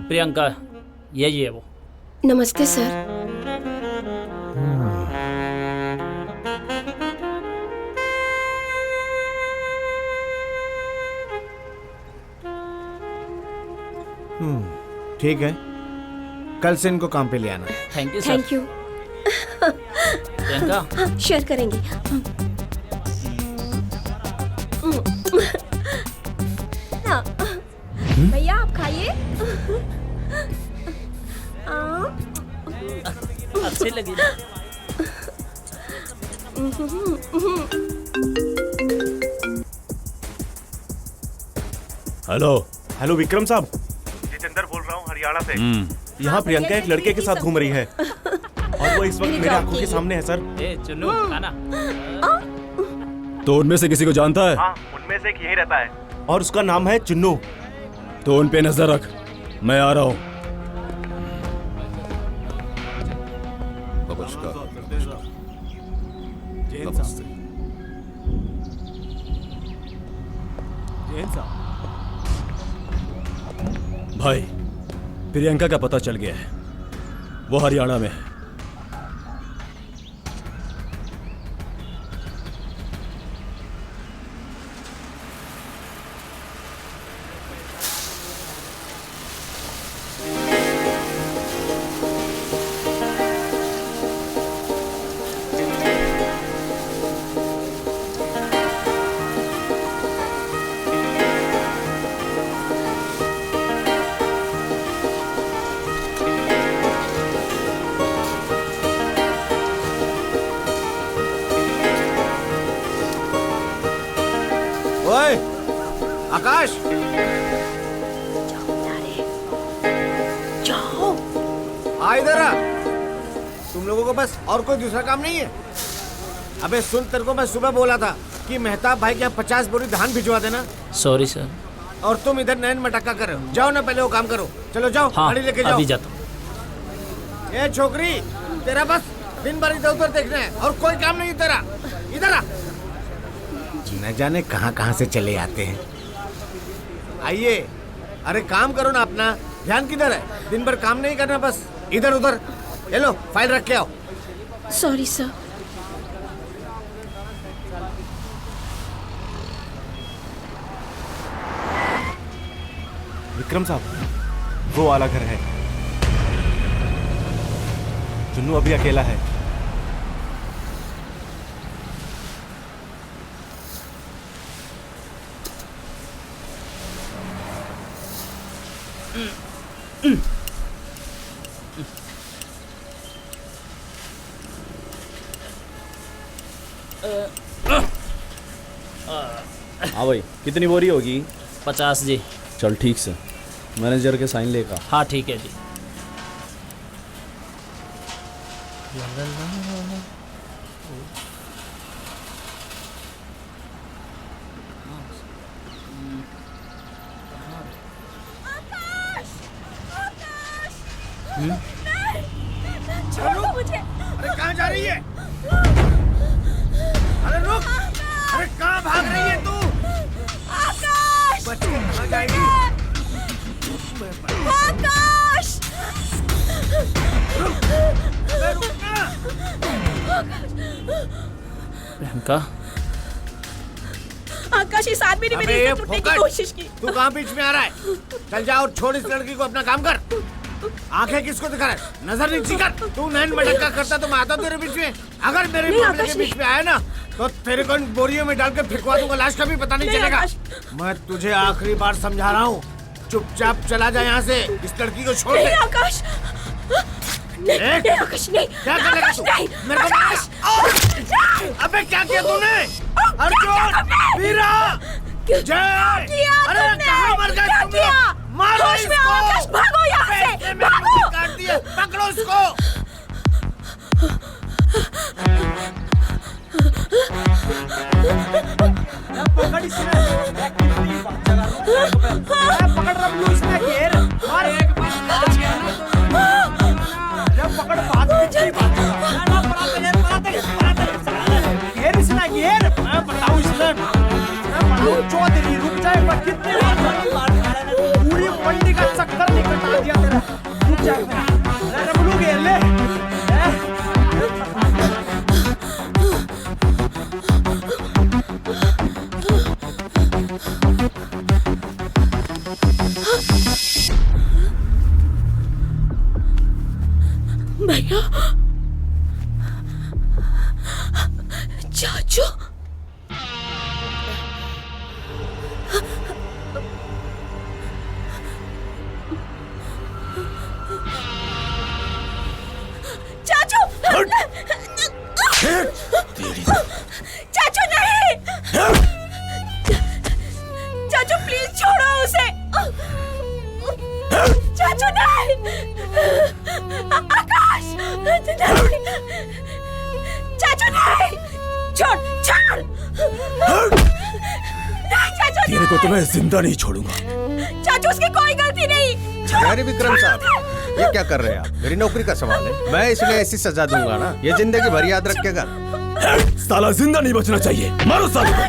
प्रियंका, यही है वो। नमस्ते सर। ठीक है, कल से इनको काम पे ले आना। Thank you sir. Thank you. Priyanka, share करेंगे। भैया आप खाइए। अच्छी लगी। हेलो। हेलो विक्रम साहब, जितेंद्र बोल रहा हूँ हरियाणा से। यहाँ प्रियंका एक लड़के के साथ घूम रही है और वो इस वक्त मेरी आंखों के सामने है सर। चुन्नू, खाना। तो उनमें से किसी को जानता है? हाँ, उनमें से एक यही रहता है और उसका नाम है चुन्नू। तो उन पे नजर रख, मैं आ रहा हूँ। नमस्ते। भाई, प्रियंका का पता चल गया है, वो हरियाणा में है। ओए आकाश, जाओ। आ इधर आ। तुम लोगों को बस और कोई दूसरा काम नहीं है? अबे सुन, तेरे को मैं सुबह बोला था कि मेहताब भाई के यहाँ 50 बोरी धान भिजवा देना। Sorry sir. और तुम इधर नैन मटक्का कर रहे हो। जाओ ना, पहले वो काम करो। चलो जाओ, हाँ, गाड़ी लेके जाओ। अभी जाता हूँ। ए छोकरी, तेरा बस दिन भर इधर उधर देखना है और कोई काम नहीं तेरा। इधर आ। न जाने कहाँ कहाँ से चले आते हैं। आइए, अरे काम करो ना अपना। ध्यान किधर है? दिन भर काम नहीं करना, बस इधर उधर। ये लो, फाइल रख के आओ। Sorry sir. विक्रम साहब, वो वाला घर है। चुन्नू अभी अकेला है। हाँ भाई, कितनी बोरी होगी? 50 जी। चल ठीक से, मैनेजर के साइन लेगा। हाँ ठीक है जी। छोड़ो मुझे। अरे कहाँ जा रही है? अरे रुक। अरे कहाँ भाग रही है तू? आकाश! बच के कहाँ जाएगी? आकाश! रुकना। प्रियंका, आकाश, इस आदमी ने मेरी अबे इज्जत लूटने की फोकट, कोशिश की। तू कहाँ बीच में आ रहा है? चल जा और छोड़ इस लड़की को, अपना काम कर। आंखें किसको दिखा रहा है? नजर नहीं चिकर। तू नैन मटका करता तो मैं आता तेरे बीच में। अगर मेरे मामले के बीच में आया ना तो तेरे को बोरियों में डाल के फिकवा दूंगा, लाश का भी पता नहीं चलेगा। मैं तुझे आखिरी बार समझा रहा हूँ, चुपचाप चला जा यहाँ से। इस लड़की को छोड़ दे। आकाश नहीं, आकाश नहीं, क्या करेगा तू? मेरे को अबे क्या किया तूने? अर्जुन, वीरा, जय, अरे कहाँ मर गए तुम लोग? मारो इसको! आकाश भागो यहाँ से, भागो! काट दिए, पकड़ो इसको! पकड़ इसने, पकड़ रहा हूँ इसने घेर, मार एक बार जब पकड़ बात कितनी बात ना पराते घेर इसने घेर, मैं बताऊँ इसने, मैं बताऊँ चौधरी रुक जाए पर कितने पूरी मंडी का चक्कर निकटा दिया तेरा, रुक जाए अरे रबलू घेर ले। भैया, चाचू, चाचू, चाचू नहीं, चाचू प्लीज छोड़ो उसे, चाचू नहीं, आकाश नहीं, चाचू नहीं, छोड़ छोड़, नहीं चाचू तेरे को तो मैं जिंदा नहीं छोड़ूंगा। चाचू उसकी कोई गलती नहीं, अरे विक्रम साहब, ये क्या कर रहे हैं आप? मेरी नौकरी का सवाल है, मैं इसलिए ऐसी सजा दूंगा ना, ये जिंदगी भर याद रखेगा। साला जिंदा नहीं बचना चाहिए, मारो साले को।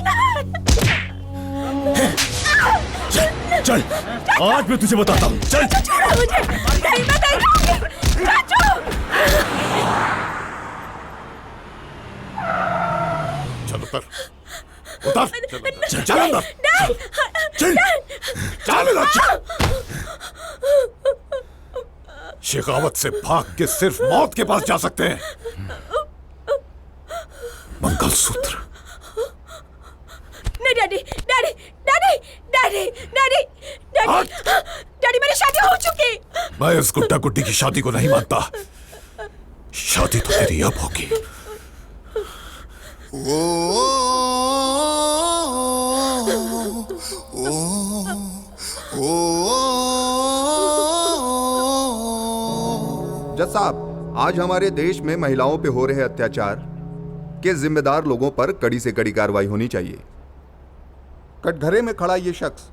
चल, आज मैं तुझे बताता हूँ, चल। मुझे नहीं, मैं नहीं खाऊंगी, चाचू। चल उतर, चल चल अंदर, चल चल अंदर। शेखावत से भाग के सिर्फ मौत के पास जा सकते हैं। मंगलसूत्र। नहीं daddy, daddy, daddy, daddy, daddy, daddy, daddy मेरी शादी हो चुकी। मैं इस गुड्डा गुड्डी की शादी को नहीं मानता। शादी तो तेरी अब होगी। जज साहब, आज हमारे देश में महिलाओं पे हो रहे अत्याचार के जिम्मेदार लोगों पर कड़ी से कड़ी कार्रवाई होनी चाहिए। कटघरे में खड़ा ये शख्स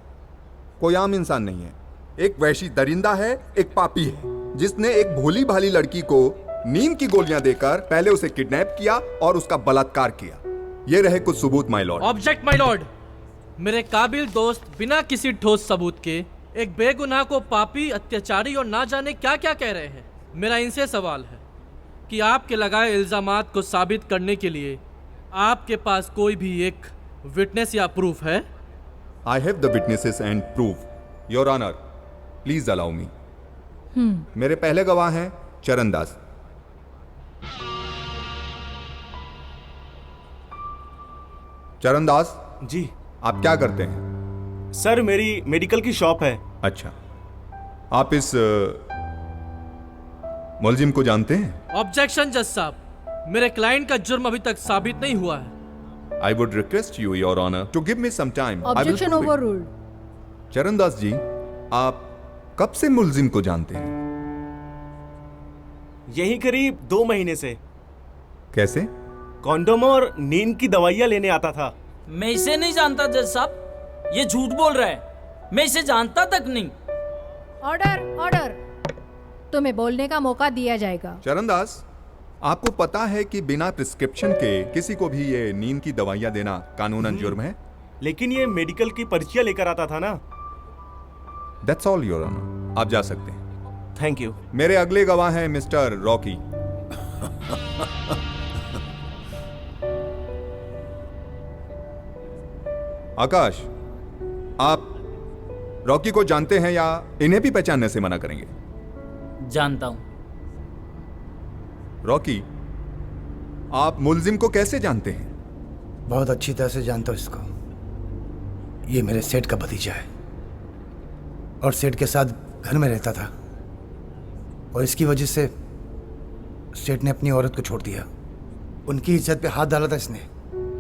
कोई आम इंसान नहीं है, एक वैशी दरिंदा है, एक पापी है, जिसने एक भोली भाली लड़की को नींद की गोलियां देकर पहले उसे किडनैप किया और उसका बलात्कार किया। ये रहे कुछ सबूत my Lord. Object my Lord. मेरे काबिल दोस्त बिना किसी ठोस सबूत के एक बेगुनाह को पापी, अत्याचारी और ना जाने क्या क्या कह रहे हैं। मेरा इनसे सवाल है कि आपके लगाए इल्जामात को साबित करने के लिए आपके पास कोई भी एक विटनेस या प्रूफ है? I have the witnesses and proof, your honour, please allow me. मेरे पहले गवाह हैं चरण दास। चरण दास जी, आप क्या करते हैं? सर मेरी मेडिकल की शॉप है। अच्छा, आप इस मुलजिम को जानते हैं? ऑब्जेक्शन जज साहब, मेरे क्लाइंट का जुर्म अभी तक साबित नहीं हुआ है। I would request you, Your Honor, to give me some time. Objection overruled. चरण दास जी, आप कब से मुलजिम को जानते हैं? यही करीब 2 महीने से। कैसे? कॉन्डोम और नींद की दवाइयाँ लेने आता था। मैं इसे नहीं जानता जज साहब, ये झूठ बोल रहा है, मैं इसे जानता तक नहीं। ऑर्डर, ऑर्डर, तुम्हें बोलने का मौका दिया जाएगा। चरण दास, आपको पता है कि बिना प्रिस्क्रिप्शन के किसी को भी ये नींद की दवाइयाँ देना कानूनन जुर्म है? लेकिन ये मेडिकल की पर्चियाँ लेकर आता था ना। That's all, Your Honor. आप जा सकते हैं। Thank you. मेरे अगले गवाह हैं मिस्टर रॉकी। आकाश, आप रॉकी को जानते हैं या इन्हें भी पहचानने से मना करेंगे? जानता हूँ। रॉकी, आप मुलजिम को कैसे जानते हैं? बहुत अच्छी तरह से जानता हूँ इसको। ये मेरे सेठ का भतीजा है और सेठ के साथ घर में रहता था, और इसकी वजह से सेठ ने अपनी औरत को छोड़ दिया। उनकी इज्जत पे हाथ डाला था इसने,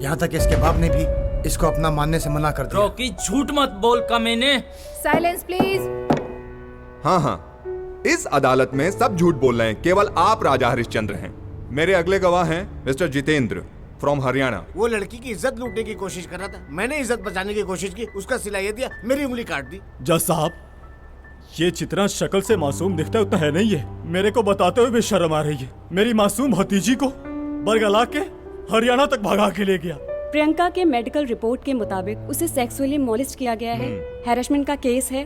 यहाँ तक इसके बाप ने भी इसको अपना मानने से मना कर दिया। रॉकी झूठ मत बोल कमीने। Silence please. हाँ हाँ, इस अदालत में सब झूठ बोल रहे हैं, केवल आप राजा हरिश्चंद्र हैं। मेरे अगले गवाह हैं मिस्टर जितेंद्र फ्रॉम हरियाणा। वो लड़की की इज्जत लूटने की कोशिश कर रहा था, मैंने इज्जत बचाने की कोशिश की, उसका सिला ये दिया, मेरी उंगली काट दी। जज साहब, ये जितना शक्ल से मासूम दिखता है उतना है नहीं है। मेरे को बताते हुए भी शर्म आ रही है। मेरी मासूम भतीजी को बरगला के हरियाणा तक भगा के ले गया। प्रियंका के मेडिकल रिपोर्ट के मुताबिक उसे सेक्सुअली मोलेस्ट किया गया है, हैरेसमेंट का केस है,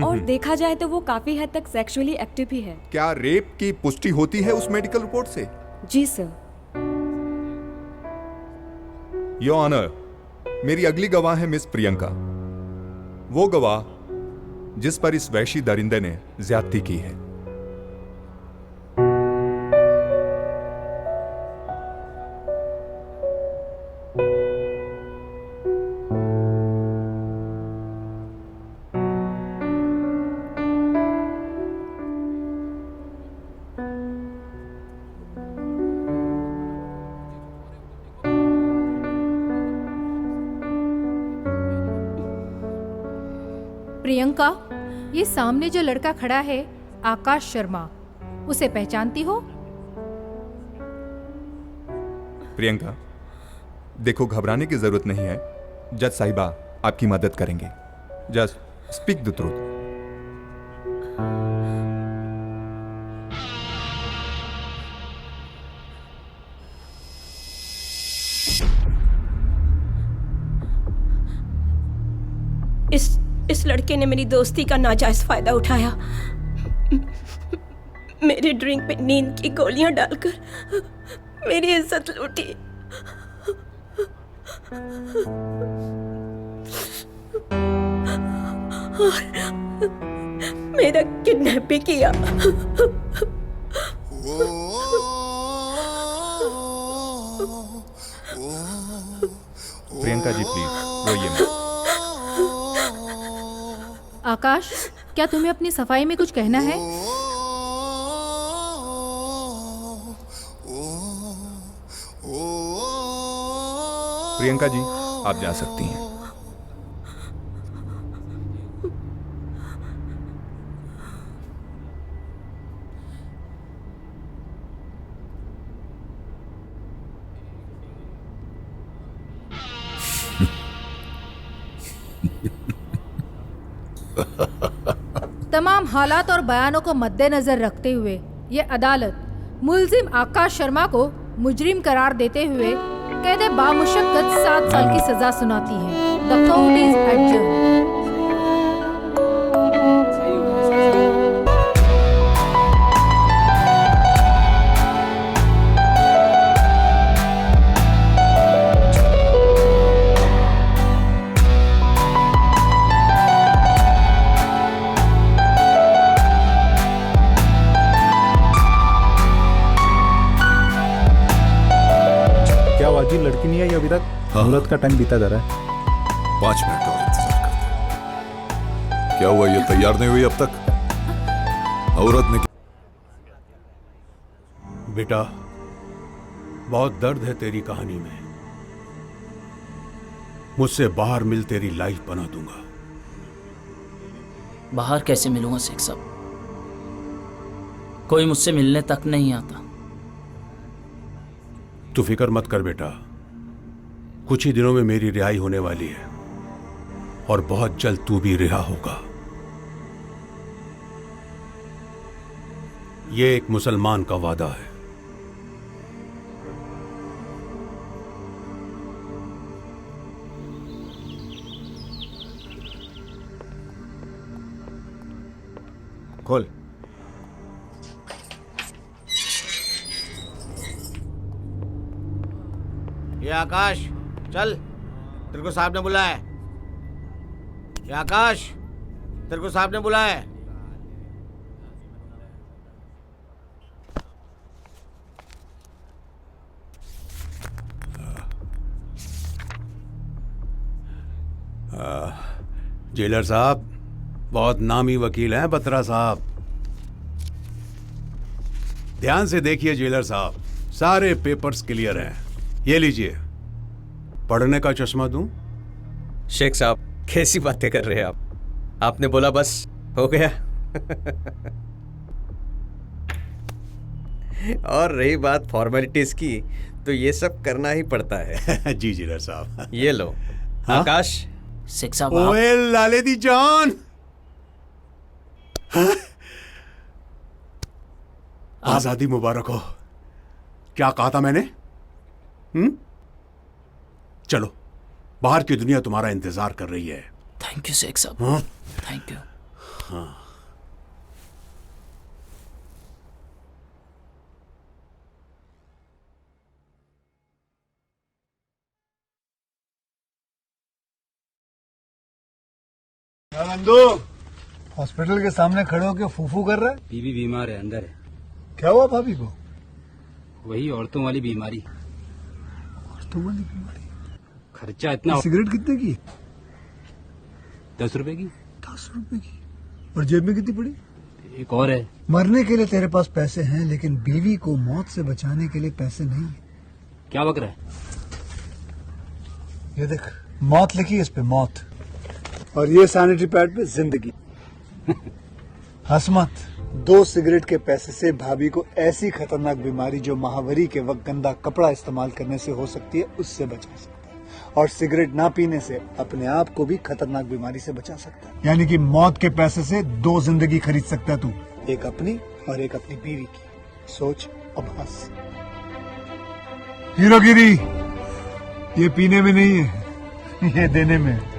और देखा जाए तो वो काफी हद तक सेक्सुअली एक्टिव भी है। क्या रेप की पुष्टि होती है उस मेडिकल रिपोर्ट से? जी सर। योर ऑनर, मेरी अगली गवाह है मिस प्रियंका, वो गवाह जिस पर इस वैशी दरिंदे ने ज्यादती की है। प्रियंका, ये सामने जो लड़का खड़ा है आकाश शर्मा, उसे पहचानती हो? प्रियंका, देखो घबराने की जरूरत नहीं है, जज साहिबा आपकी मदद करेंगे। Just speak the truth. इस लड़के ने मेरी दोस्ती का नाजायज फायदा उठाया। मेरे ड्रिंक में नींद की गोलियां डालकर मेरी इज्जत लूटी। और मेरा किडनैप भी किया। प्रियंका जी प्लीज रोइए मत। आकाश, क्या तुम्हें अपनी सफाई में कुछ कहना है? प्रियंका जी, आप जा सकती हैं। तमाम हालात और बयानों को मद्देनजर रखते हुए ये अदालत मुलजिम आकाश शर्मा को मुजरिम करार देते हुए कैद बामुशक्कत 7 साल की सजा सुनाती है। The court is adjourned. बाजी लड़की नहीं आई अभी तक? मुहूर्त का टाइम बीता जा रहा है। 5 मिनट और इंतजार करते। क्या हुआ, ये तैयार नहीं हुई अब तक? औरत ने बेटा, बहुत दर्द है तेरी कहानी में। मुझसे बाहर मिल, तेरी लाइफ बना दूंगा। बाहर कैसे मिलूंगा शेख साहब? कोई मुझसे मिलने तक नहीं आता। तू फिक्र मत कर बेटा, कुछ ही दिनों में मेरी रिहाई होने वाली है और बहुत जल्द तू भी रिहा होगा। ये एक मुसलमान का वादा है। खोल। ये आकाश, चल, तेरे को साहब ने बुलाया है। ये आकाश, तेरे को साहब ने बुलाया है। जेलर साहब बहुत नामी वकील हैं बत्रा साहब। ध्यान से देखिए जेलर साहब, सारे पेपर्स क्लियर हैं। ये लीजिए, पढ़ने का चश्मा दूं? शेख साहब कैसी बातें कर रहे हैं आप? आपने बोला बस हो गया। और रही बात फॉर्मेलिटीज की, तो ये सब करना ही पड़ता है। जी जेलर साहब। ये लो। हाँ? आकाश। शेख साहब ओए लाले दी जान। हाँ? आजादी मुबारक हो। क्या कहा था मैंने? चलो, बाहर की दुनिया तुम्हारा इंतजार कर रही है। थैंक यू शेख साहब। हाँ? Thank you. हाँ। नंदू, हॉस्पिटल के सामने खड़े होकर फूफू कर रहा है। बीवी बीमार है, अंदर है। क्या हुआ भाभी को? वही औरतों वाली बीमारी। औरतों वाली बीमारी? खर्चा इतना। सिगरेट कितने की? 10 रुपए की। 10 रुपए की? और जेब में कितनी पड़ी? एक और है। मरने के लिए तेरे पास पैसे हैं, लेकिन बीवी को मौत से बचाने के लिए पैसे नहीं है। क्या बक रहा है? ये देख, मौत लिखी है इस पे, मौत। और ये सैनिटरी पैड पे जिंदगी। हंस मत। 2 सिगरेट के पैसे से भाभी को ऐसी खतरनाक बीमारी जो महावरी के वक्त गंदा कपड़ा इस्तेमाल करने से हो सकती है, उससे बचा सकता है। और सिगरेट ना पीने से अपने आप को भी खतरनाक बीमारी से बचा सकता है। यानी कि मौत के पैसे से 2 जिंदगी खरीद सकता है तू, एक अपनी और एक अपनी बीवी की। सोच अब हंस। हीरोगिरी ये पीने में नहीं है, ये देने में है।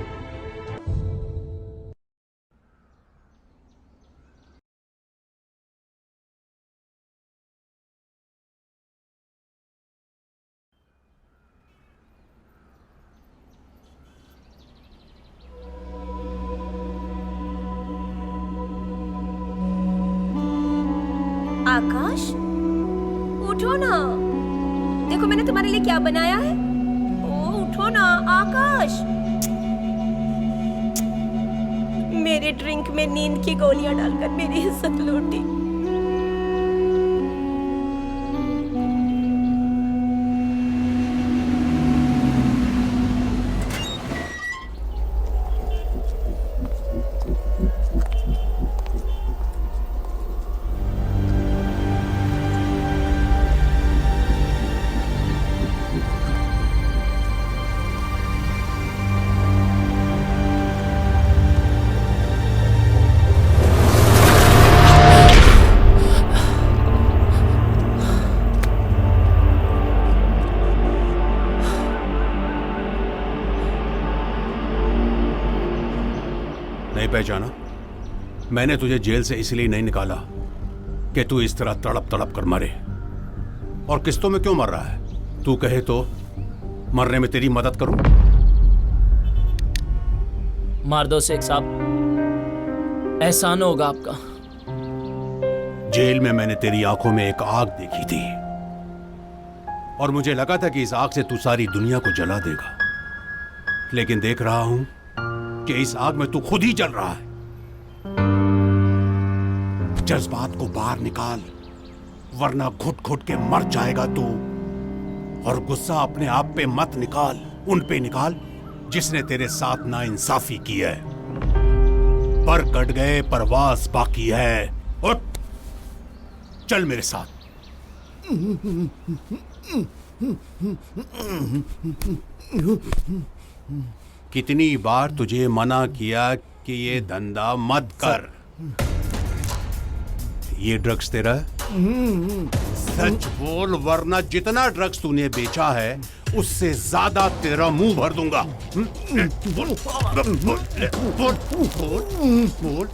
आकाश, उठो ना। देखो मैंने तुम्हारे लिए क्या बनाया है। ओ उठो ना आकाश। मेरे ड्रिंक में नींद की गोलियां डालकर मेरी इज्जत लूटी। नहीं पहचाना? मैंने तुझे जेल से इसलिए नहीं निकाला कि तू इस तरह तड़प तड़प कर मरे। और किस्तों में क्यों मर रहा है? तू कहे तो मरने में तेरी मदद करूं? मार दो शेख साहब, एहसान होगा आपका। जेल में मैंने तेरी आंखों में एक आग देखी थी और मुझे लगा था कि इस आग से तू सारी दुनिया को जला देगा, लेकिन देख रहा हूं कि इस आग में तू खुद ही जल रहा है। जज्बात को बाहर निकाल, वरना घुट घुट के मर जाएगा तू। और गुस्सा अपने आप पे मत निकाल, उन पे निकाल जिसने तेरे साथ नाइंसाफी की है। पर कट गए, परवास बाकी है। उठ, चल मेरे साथ। कितनी बार तुझे मना किया कि ये धंधा मत कर। ये ड्रग्स तेरा है? सच बोल, वरना जितना ड्रग्स तूने बेचा है उससे ज्यादा तेरा मुंह भर दूंगा। बोल,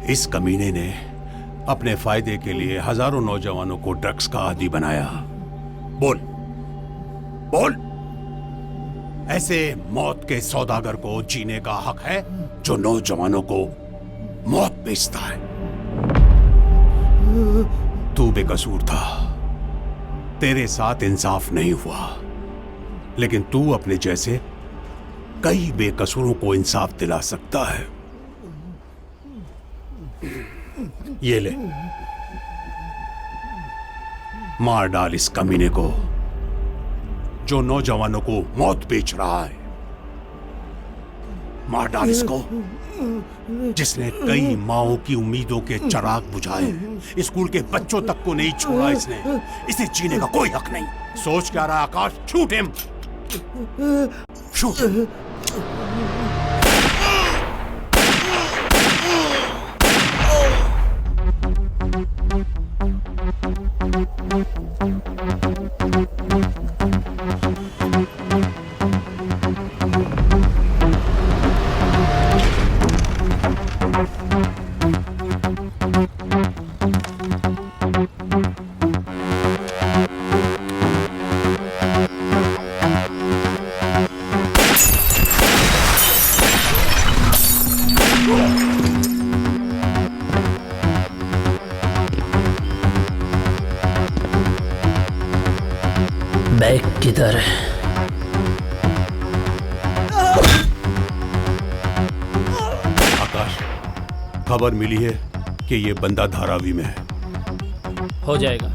इस कमीने ने अपने फायदे के लिए हजारों नौजवानों को ड्रग्स का आदी बनाया। बोल बोल, ऐसे मौत के सौदागर को जीने का हक है जो नौजवानों को मौत बेचता है। तू बेकसूर था, तेरे साथ इंसाफ नहीं हुआ, लेकिन तू अपने जैसे कई बेकसूरों को इंसाफ दिला सकता है। ये ले, मार डाल इस कमीने को जो नौजवानों को मौत बेच रहा है। मार डाल इसको जिसने कई माओं की उम्मीदों के चिराग बुझाए। स्कूल के बच्चों तक को नहीं छोड़ा इसने। इसे जीने का कोई हक नहीं। सोच क्या रहा Akash? Shoot him, shoot. Bag किधर है? आकाश, खबर मिली है कि ये बंदा धारावी में है। हो जाएगा।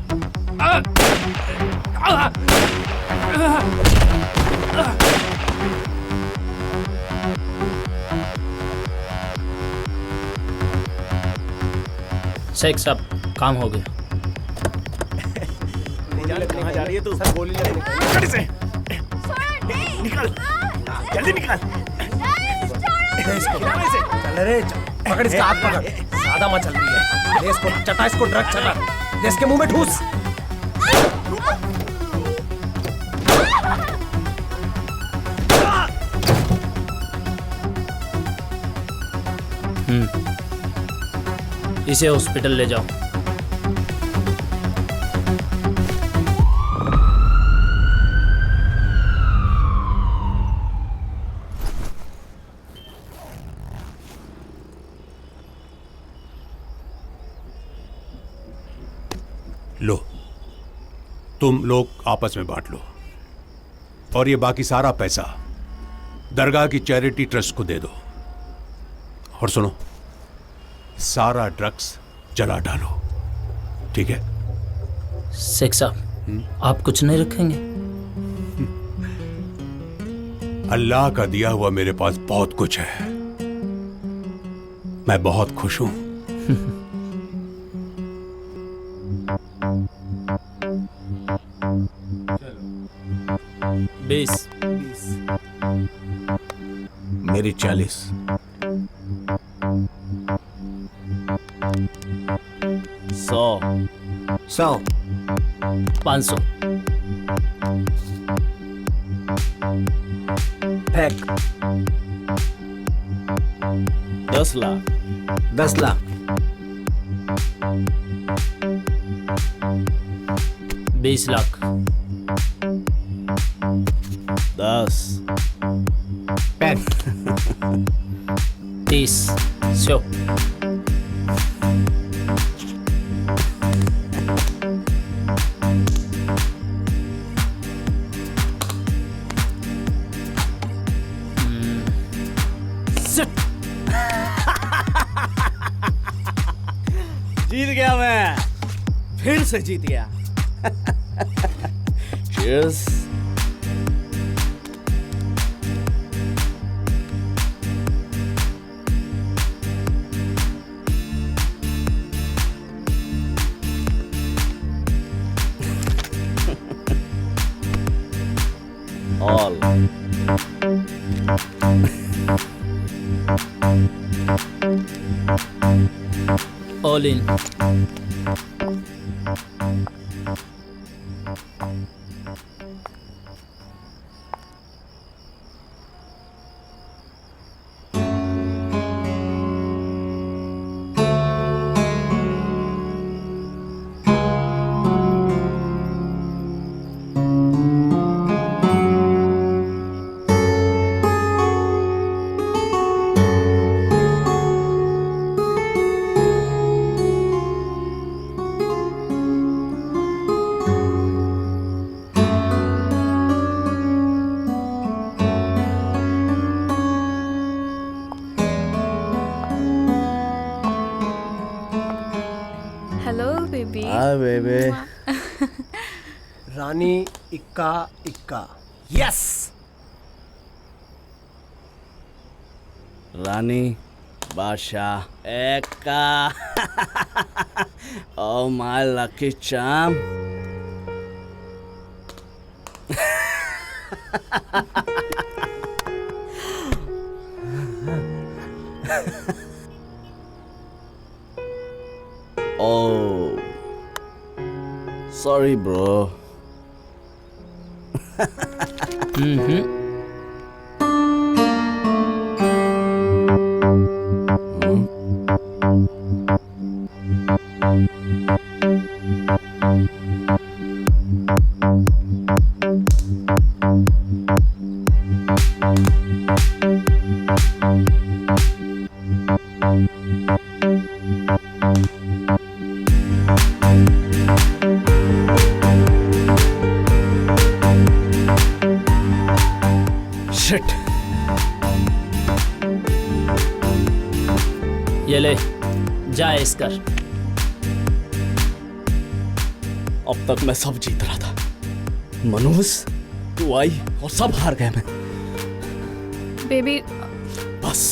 शेख साहब, काम हो गया। कहाँ जा रही है तू? सर गोली लगी। पकड़ इसे। निकल, जल्दी निकल। चल रे, पकड़ इसका हाथ पकड़। ज्यादा मत चल रही है। दे इसको चटा, इसको ड्रग चटा। दे इसके मुंह में ठूस। इसे हॉस्पिटल ले जाओ। लो, तुम लोग आपस में बांट लो और ये बाकी सारा पैसा दरगाह की चैरिटी ट्रस्ट को दे दो। और सुनो, सारा ड्रग्स जला डालो, ठीक है? शेख साहब, आप कुछ नहीं रखेंगे? अल्लाह का दिया हुआ मेरे पास बहुत कुछ है। मैं बहुत खुश हूं। बीस, मेरी 40। 100, 500। फेंक। 10 लाख। 10 लाख। 20 लाख। 10। फेंक। 30। शो। जीत गया मैं, फिर से जीत गया। Cheers. All. All in. Bye babe. रानी इक्का इक्का। यस। रानी बादशाह एक्का। Oh my lucky charm. Oh, sorry, bro. Shit. ये ले, जा इस कर। अब तक मैं सब जीत रहा था। मनोज, तू आई और सब हार गए मैं। बेबी बस।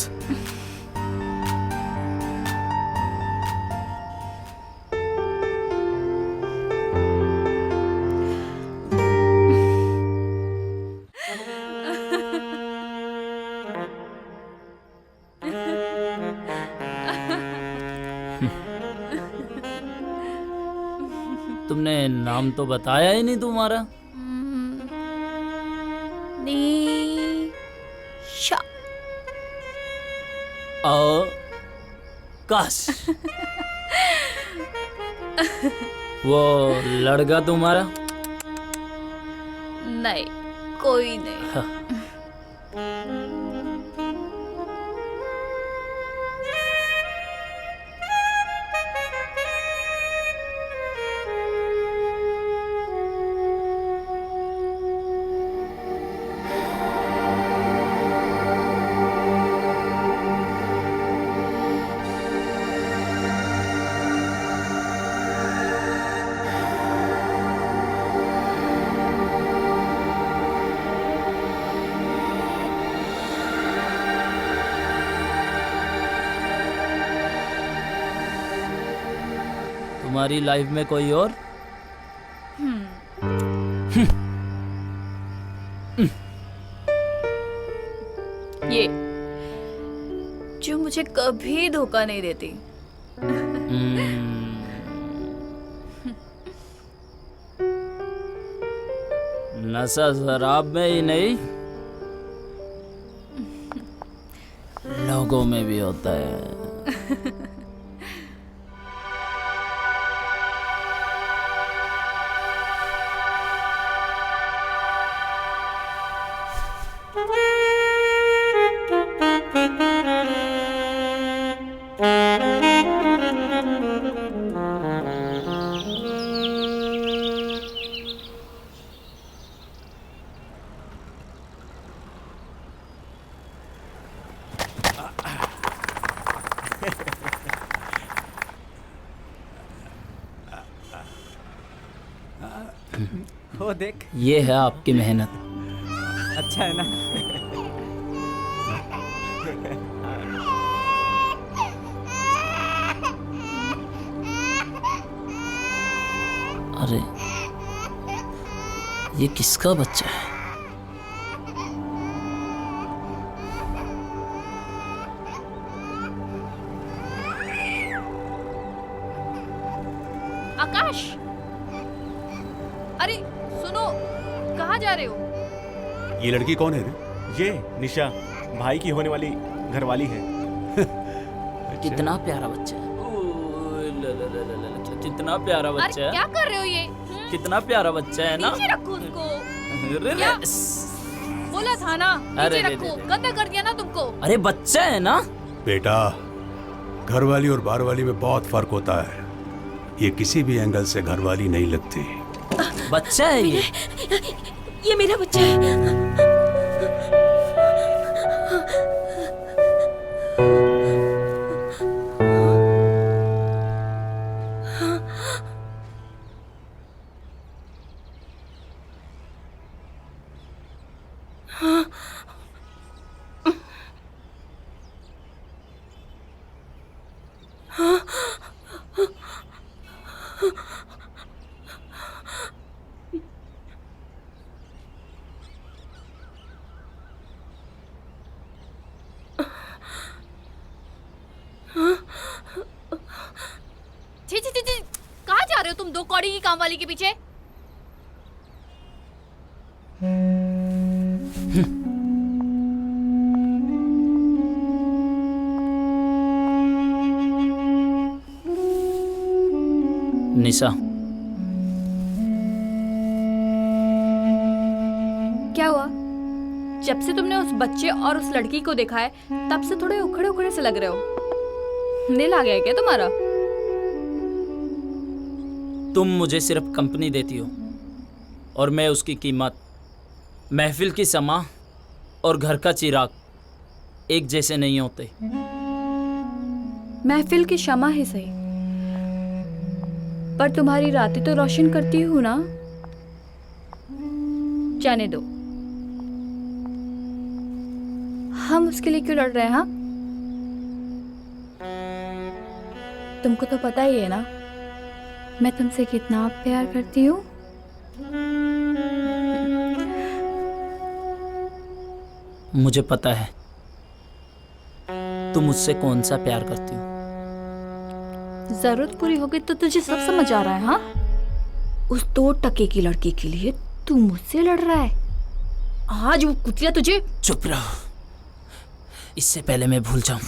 तुमने नाम तो बताया ही नहीं तुम्हारा। निशा। काश। वो लड़का तुम्हारा? नहीं, कोई नहीं। तुम्हारी लाइफ में कोई और? ये जो मुझे कभी धोखा नहीं देती। नशा शराब में ही नहीं, लोगों में भी होता है। वो देख, ये है आपकी मेहनत। अच्छा है ना? अरे ये किसका बच्चा है? आकाश, अरे सुनो, कहाँ जा रहे हो? ये लड़की कौन है रे? ये निशा, भाई की होने वाली घरवाली है। कितना प्यारा बच्चा है। कितना प्यारा बच्चा अरे है। क्या कर रहे हो ये? कितना प्यारा बच्चा है ना। नीचे रखो उसको। अरे क्या? बोला था ना, अरे नीचे रखो। गंदा कर दिया ना तुमको। अरे बच्चा है ना। बेटा, घरवाली और बाहरवाली में बहुत फर्क होता है। ये किसी भी एंगल से घरवाली नहीं लगती। बच्चा है ये मेरा बच्चा है। छी छी छी छी, कहाँ जा रहे हो तुम दो कौड़ी की काम वाली के पीछे? निशा, क्या हुआ? जब से तुमने उस बच्चे और उस लड़की को देखा है तब से थोड़े उखड़े उखड़े से लग रहे हो। दिल आ गया है क्या तुम्हारा? तुम मुझे सिर्फ कंपनी देती हो और मैं उसकी कीमत। महफिल की समा और घर का चिराग एक जैसे नहीं होते। महफिल की शमा ही सही, पर तुम्हारी रातें तो रोशन करती हूँ ना। जाने दो, हम उसके लिए क्यों लड़ रहे हैं? हाँ, तुमको तो पता ही है ना मैं तुमसे कितना प्यार करती हूँ। मुझे पता है तुम मुझसे कौन सा प्यार करती हो। जरूरत पूरी हो गई तो तुझे सब समझ आ रहा है? हाँ, उस 2 टके की लड़की के लिए तू मुझसे लड़ रहा है? आज वो कुतिया तुझे। चुप रहो, इससे पहले मैं भूल जाऊं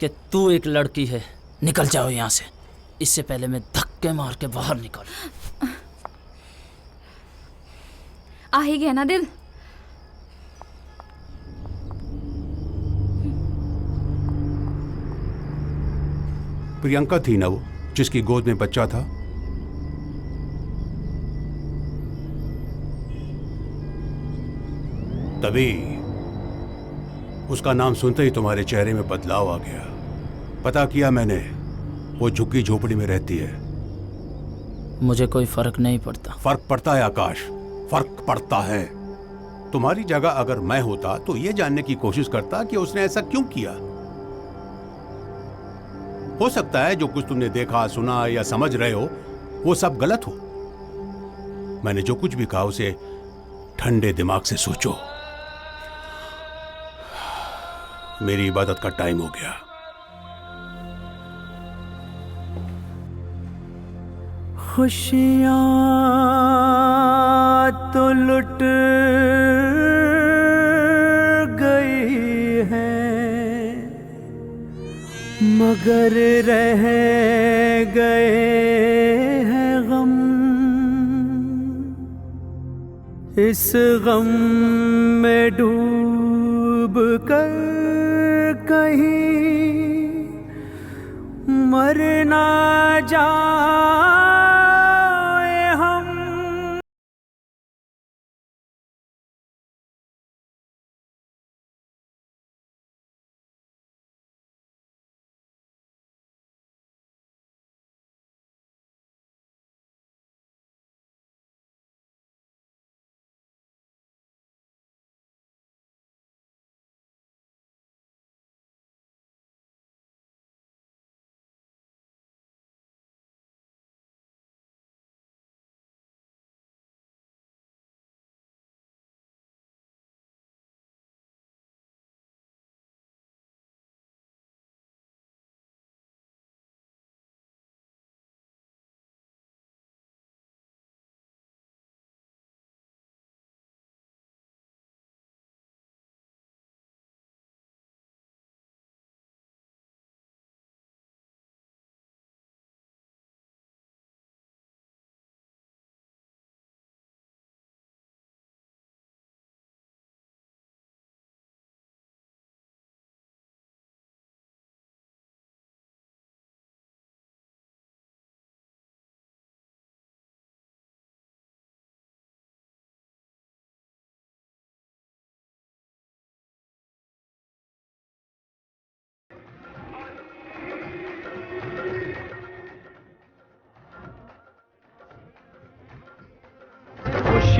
कि तू एक लड़की है। निकल जाओ यहाँ से, इससे पहले मैं धक्के मार के बाहर निकल। आ ही गया ना दिल। प्रियंका थी ना वो जिसकी गोद में बच्चा था? तभी उसका नाम सुनते ही तुम्हारे चेहरे में बदलाव आ गया। पता किया मैंने, वो झुग्गी झोपड़ी में रहती है। मुझे कोई फर्क नहीं पड़ता। फर्क पड़ता है आकाश, फर्क पड़ता है। तुम्हारी जगह अगर मैं होता तो ये जानने की कोशिश करता कि उसने ऐसा क्यों किया। हो सकता है जो कुछ तुमने देखा, सुना या समझ रहे हो वो सब गलत हो। मैंने जो कुछ भी कहा उसे ठंडे दिमाग से सोचो। मेरी इबादत का टाइम हो गया। खुशियाँ तो लुट गई हैं मगर रह गए हैं गम। इस गम में डूब कर कहीं मर ना जा।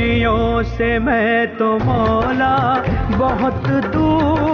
खुशियों से मैं तो मौला बहुत दूर।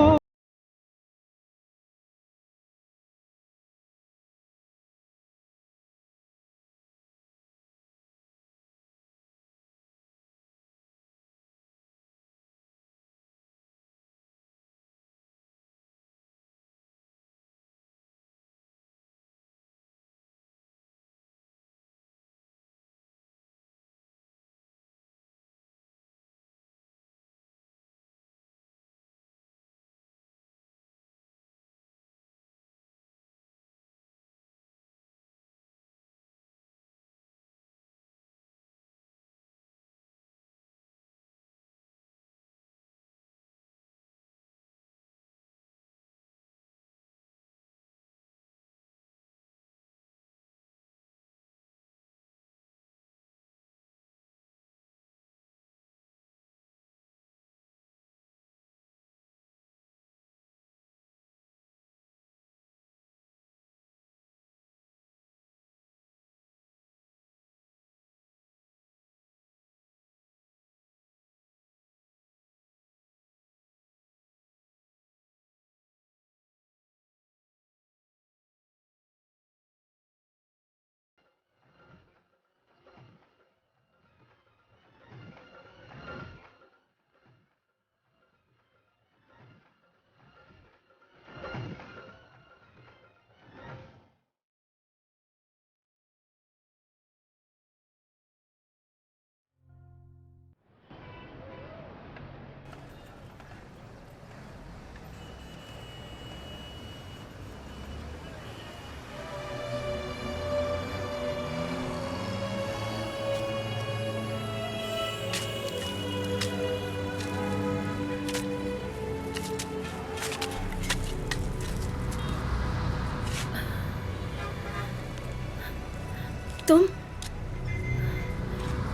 तुम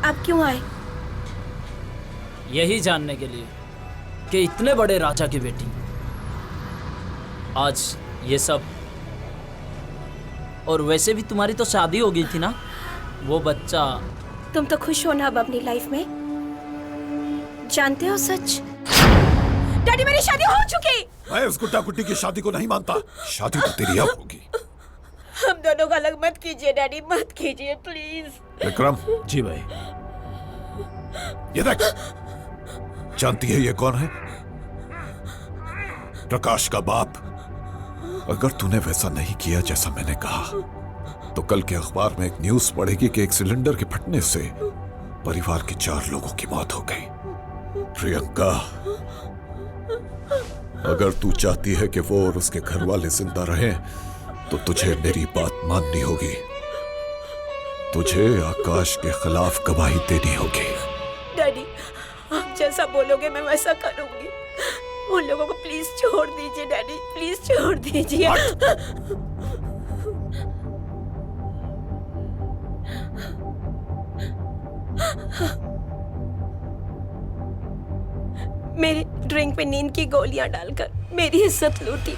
आप क्यों आए? यही जानने के लिए कि इतने बड़े राजा की बेटी आज ये सब। और वैसे भी तुम्हारी तो शादी हो गई थी ना, वो बच्चा। तुम तो खुश हो ना अब अपनी लाइफ में? जानते हो सच, डैडी मेरी शादी हो चुकी। मैं उस गुड्डा गुड्डी की शादी को नहीं मानता। शादी तो तेरी अब होगी। हम दोनों को अलग मत कीजिए डैडी, मत कीजिए प्लीज। विक्रम। जी भाई। ये देख, जानती है ये कौन है? प्रकाश का बाप। अगर तूने वैसा नहीं किया जैसा मैंने कहा तो कल के अखबार में एक न्यूज पढ़ेगी कि एक सिलेंडर के फटने से परिवार के 4 लोगों की मौत हो गई। प्रियंका, अगर तू चाहती है कि वो और उसके घर वाले जिंदा रहें तो तुझे मेरी बात माननी होगी। तुझे आकाश के खिलाफ गवाही देनी होगी। डैडी आप जैसा बोलोगे मैं वैसा करूंगी। उन लोगों को प्लीज छोड़ दीजिए डैडी, प्लीज छोड़ दीजिए। मेरी ड्रिंक पे नींद की गोलियां डालकर मेरी इज्जत लूटी।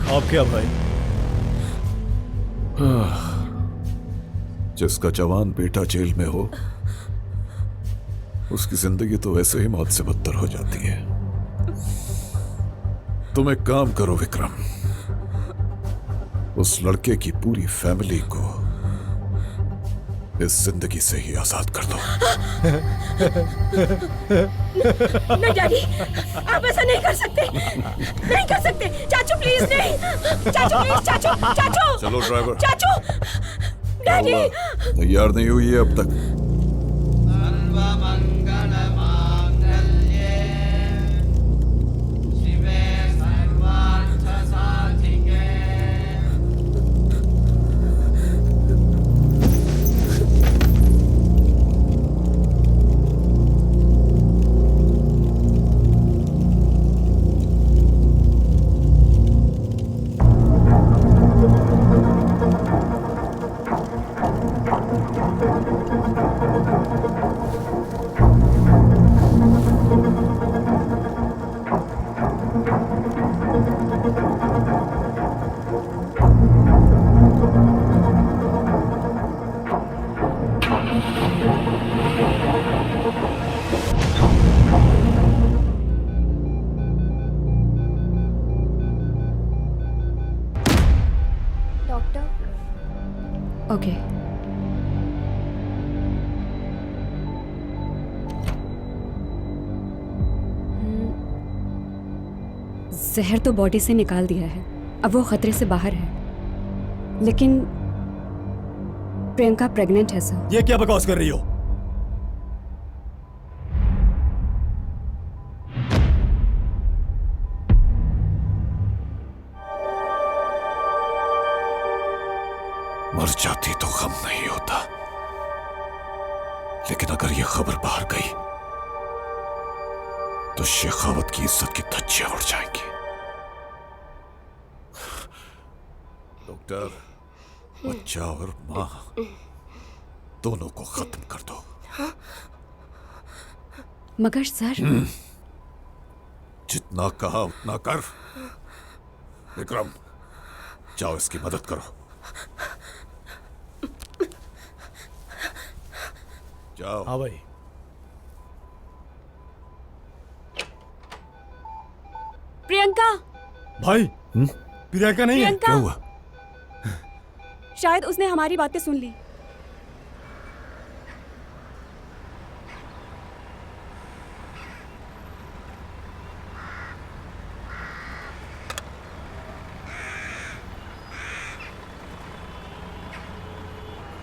आप क्या भाई? जिसका जवान बेटा जेल में हो उसकी जिंदगी तो वैसे ही मौत से बदतर हो जाती है। तुम एक काम करो विक्रम, उस लड़के की पूरी फैमिली को इस जिंदगी से ही आजाद कर दो। नहीं डैडी, आप ऐसा नहीं कर सकते, नहीं कर सकते। चाचू प्लीज नहीं, चाचू प्लीज, चाचू चाचू। चलो ड्राइवर। चाचू, डैडी। तैयार नहीं हुई है अब तक। ओके। जहर तो बॉडी से निकाल दिया है, अब वो खतरे से बाहर है, लेकिन प्रियंका प्रेग्नेंट है सर। ये क्या बकवास कर रही हो? मर जाती तो गम नहीं होता, लेकिन अगर ये खबर बाहर गई तो शेखावत की इज्जत की धज्जियां उड़ जाएंगी। डॉक्टर, बच्चा और मां दोनों को खत्म कर दो। मगर सर, जितना कहा उतना कर। विक्रम, जाओ इसकी मदद करो। जाओ। हाँ भाई। प्रियंका। भाई, प्रियंका नहीं है। प्रियंका। क्या हुआ? शायद उसने हमारी बातें सुन ली।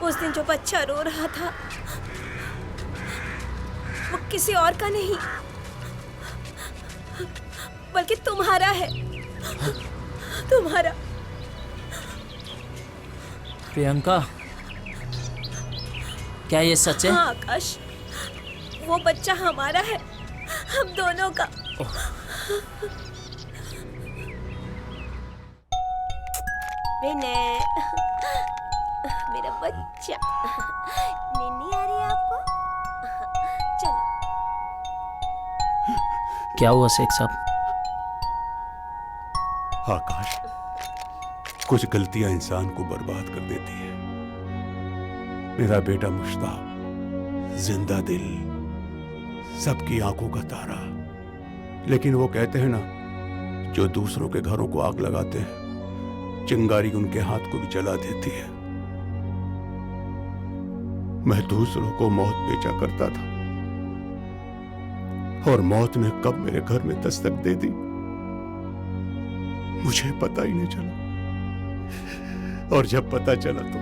उस दिन जो बच्चा रो रहा था वो किसी और का नहीं बल्कि तुम्हारा है। तुम्हारा। प्रियंका, क्या ये सच है? हाँ आकाश, वो बच्चा हमारा है, हम दोनों का। विनय, मेरा बच्चा। नींद आ रही है आपको? चलो। क्या हुआ शेख साहब? आकाश, कुछ गलतियां इंसान को बर्बाद कर देती है। मेरा बेटा मुश्ताक, जिंदा दिल, सबकी आंखों का तारा, लेकिन वो कहते हैं ना, जो दूसरों के घरों को आग लगाते हैं, चिंगारी उनके हाथ को भी जला देती है। मैं दूसरों को मौत बेचा करता था, और मौत ने कब मेरे घर में दस्तक दे दी मुझे पता ही नहीं चला, और जब पता चला तो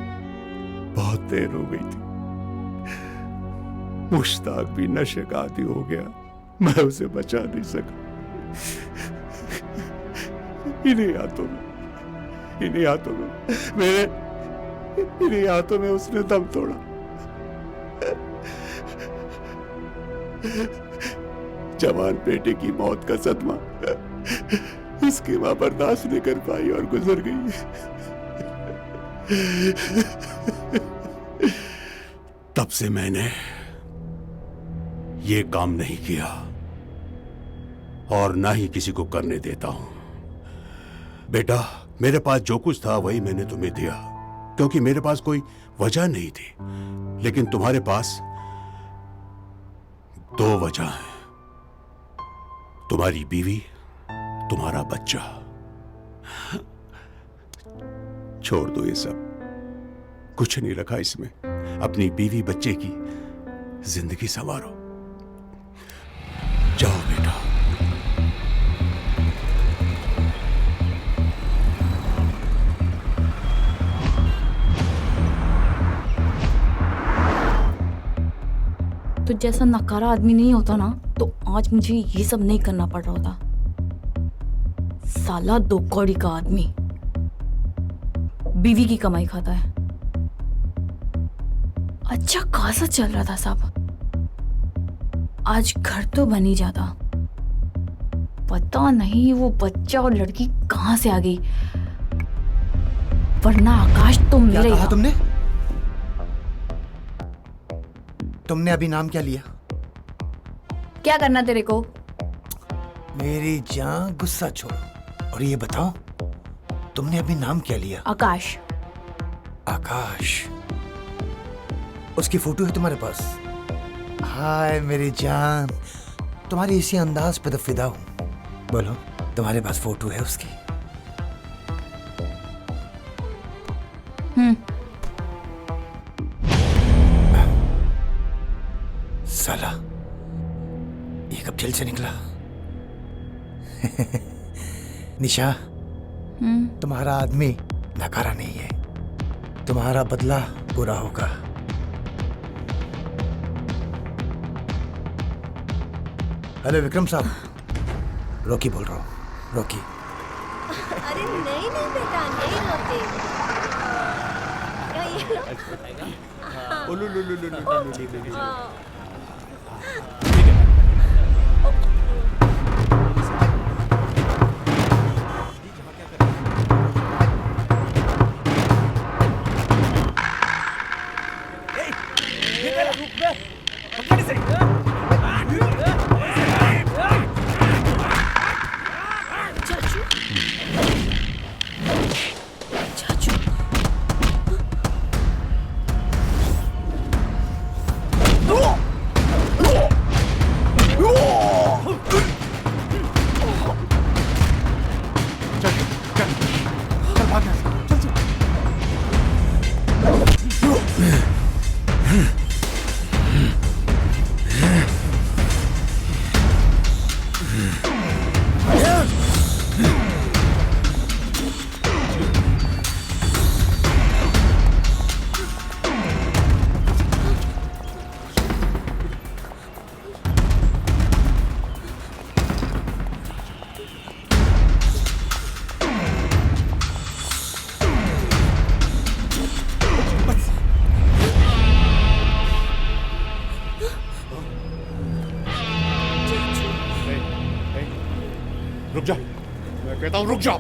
बहुत देर हो गई थी। मुश्ताक भी नशे का आदी हो गया, मैं उसे बचा नहीं सका। इन्हीं हाथों में उसने दम तोड़ा। जवान बेटे की मौत का सदमा उसकी मां बर्दाश्त नहीं कर पाई और गुजर गई। तब से मैंने ये काम नहीं किया और ना ही किसी को करने देता हूं। बेटा, मेरे पास जो कुछ था वही मैंने तुम्हें दिया, क्योंकि मेरे पास कोई वजह नहीं थी, लेकिन तुम्हारे पास दो वजह हैं, तुम्हारी बीवी, तुम्हारा बच्चा। छोड़ दो ये सब, कुछ नहीं रखा इसमें। अपनी बीवी बच्चे की जिंदगी संवारो। जाओ बेटा। तो जैसा नकारा आदमी नहीं होता ना, तो आज मुझे ये सब नहीं करना पड़ रहा होता। साला दो कौड़ी का आदमी बीवी की कमाई खाता है। अच्छा खासा चल रहा था सब, आज घर तो बन ही जाता। पता नहीं वो बच्चा और लड़की कहां से आ गई, वरना आकाश तो मेरे। क्या कहा तुमने अभी नाम क्या लिया? क्या करना तेरे को? मेरी जान, गुस्सा छोड़ो और ये बताओ, तुमने अभी नाम क्या लिया? आकाश। आकाश? उसकी फोटो है तुम्हारे पास? हाय मेरी जान, तुम्हारी इसी अंदाज पे तो फिदा हूं। बोलो, तुम्हारे पास फोटो है उसकी? ये कब जेल से निकला? निशा, तुम्हारा आदमी नकारा नहीं है, तुम्हारा बदला बुरा होगा। हेलो विक्रम साहब, रॉकी बोल रहा हूँ, रॉकी। अरे नहीं नहीं बेटा, नहीं रोते। रुक जा, मैं कहता हूँ रुक जा।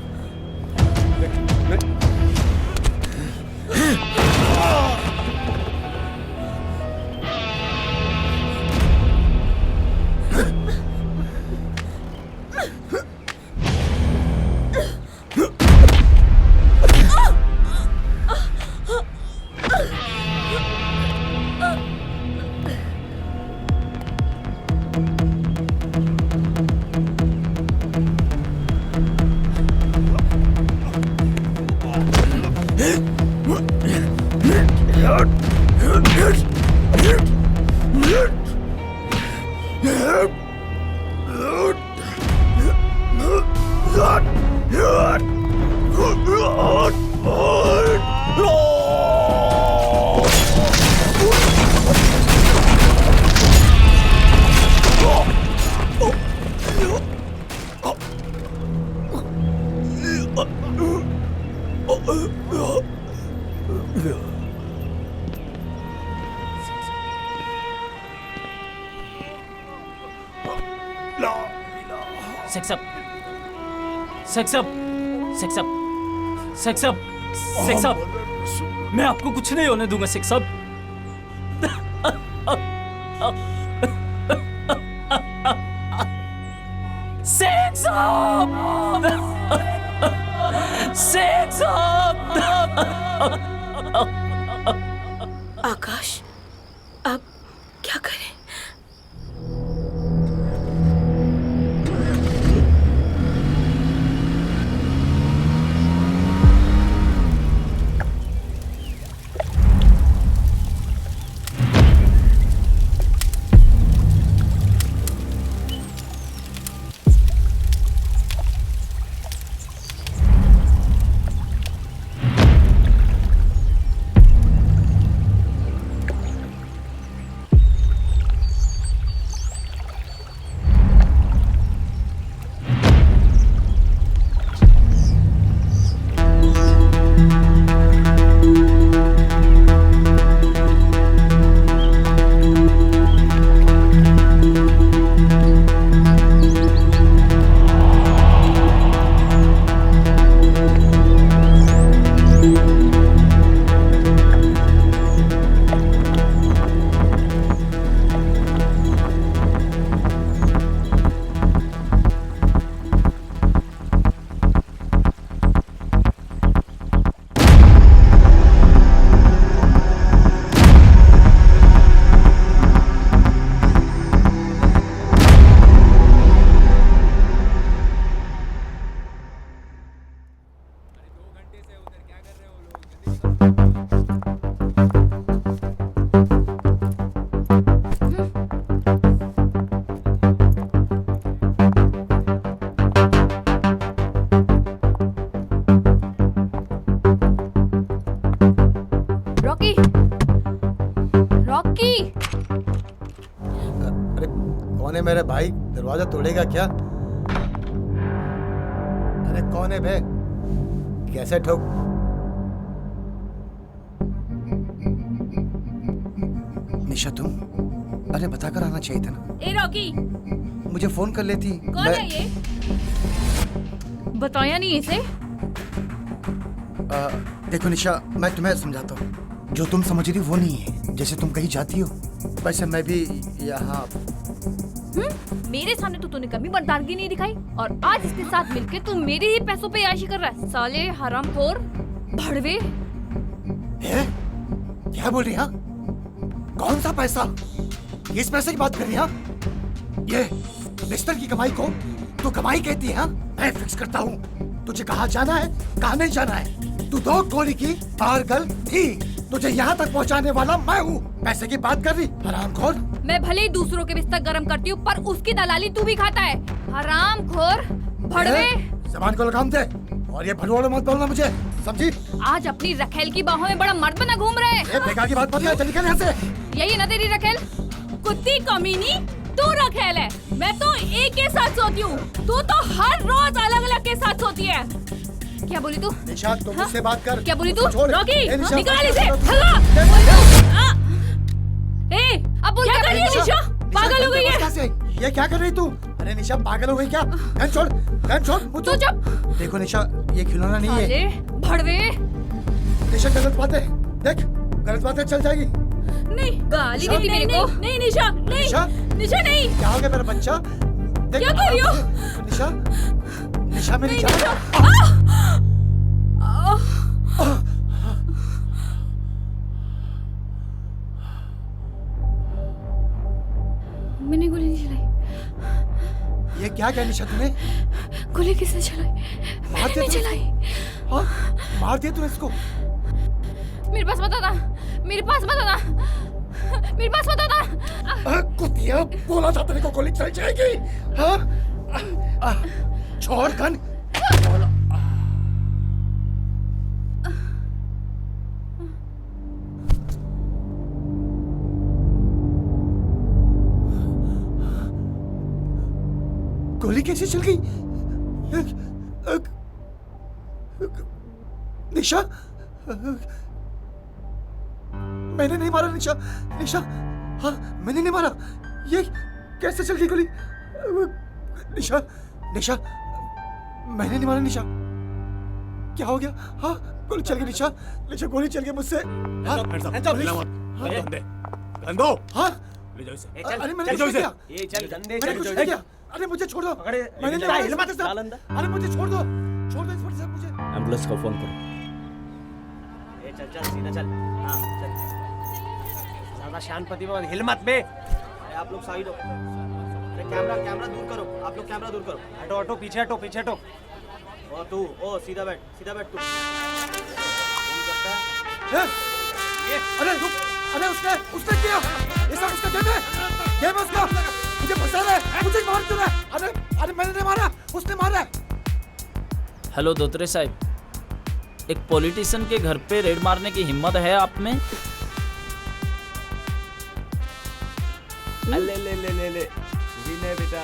सेक्सअप, मैं आपको कुछ नहीं होने दूंगा सेक्सअप। आकाश, अब क्या करें? कौन है मेरे भाई? दरवाजा तोड़ेगा क्या? अरे कौन है बे? कैसे ठोक? निशा तुम? अरे बता कर आना चाहिए था ना। ए रॉकी, मुझे फोन कर लेती। कौन है ये? बताया नहीं इसे? देखो निशा, मैं तुम्हें समझाता हूँ। जो तुम समझ रही वो नहीं है। जैसे तुम कहीं जाती हो वैसे मैं भी यहाँ। मेरे सामने तो तूने कभी बर्दाश्त नहीं दिखाई और आज इसके साथ मिलके तू मेरे ही पैसों पे याशी कर रहा है। साले हरामखोर भड़वे। क्या बोल रही है? कौन सा पैसा? किस पैसे की बात कर रही है? ये मिस्टर की कमाई को तू कमाई कहती है? मैं फिक्स करता हूँ तुझे कहाँ जाना है, कहाँ नहीं जाना है। तू 2 गोली की पागल थी, तुझे यहाँ तक पहुँचाने वाला मैं हूँ। पैसे की बात कर रही हरामखोर। मैं भले ही दूसरों के बिस्तर गरम करती हूँ पर उसकी दलाली तू भी खाता है। हरामखोर भड़वे। जबान को लगाम दे और ये भड़वाड़ो मत बोलना मुझे, समझी? आज अपनी रखेल की बाहों में बड़ा मर्द बना घूम रहे हैं। बेकार की बात मत कर, चल निकल यहाँ से। यही ना तेरी रखेल? कुत्ती कमीनी तू रखेल है। मैं तो एक के साथ सोती हूँ, तू तो हर रोज अलग अलग के साथ सोती है। क्या बोली तू? निशा तुम मुझसे बात कर। क्या बोली तू? छोड़। रॉकी निशा, निकाल इसे। छोड़। हल्ला। ए अब बोल क्या कर रही है निशा? पागल हो गई है। ये क्या कर रही तू? अरे निशा पागल हो गई क्या? गन छोड़, गन छोड़। तू चुप। देखो निशा ये खिलौना नहीं है। साले भड़वे। निशा गलत बात है, देख गलत बात है, चल जाएगी। नहीं गाली देती मेरे को। नहीं निशा, नहीं निशा नहीं। क्या हो गया मेरा बच्चा? क्या कर रही हो? निशा, निशा मेरी जान। मैंने गोली नहीं चलाई। ये क्या क्या निशा तूने? गोली किसने चलाई? मैंने नहीं चलाई। हाँ? मार दिया तूने इसको? मेरे पास बता था, मेरे पास बता था, मेरे पास बता था। कुतिया बोला था तेरे को गोली चल जाएगी। हाँ? छोड़ गन। गोली कैसे चल गई? निशा, मैंने नहीं मारा निशा। निशा, हाँ मैंने नहीं मारा। ये कैसे चल गई गोली? निशा, निशा, मैंने नहीं मारा निशा। क्या हो गया? हाँ गोली चल गई निशा। निशा गोली चल गई मुझसे। हाँ अरे मैंने कुछ किया। मैंने कुछ नहीं किया। अरे मुझे छोड़ दो। मैंने नहीं मारा। अरे मुझे छोड़ दो, छोड़ दो इंस्पेक्टर साहब मुझे। एम्बुलेंस को फोन करो। चल चल सीधा चल। हाँ चल। ज्यादा शांति में हिल मत बे। आप लोग साइड हो। अरे कैमरा दूर करो। आप लोग कैमरा दूर करो। हटो हटो, पीछे हटो, पीछे हटो। और तू ओ सीधा बैठ तू। अरे रुक, अरे उसने किया। ये सब उसका गेम है उसका। मुझे फंसा रहा है, मुझे मार क्यों रहा है? अरे मैंने नहीं मारा, उसने मारा है। हेलो धोत्रे साहब, एक पॉलिटिशियन के घर पे रेड मारने की हिम्मत है आप में? ले विनय बेटा।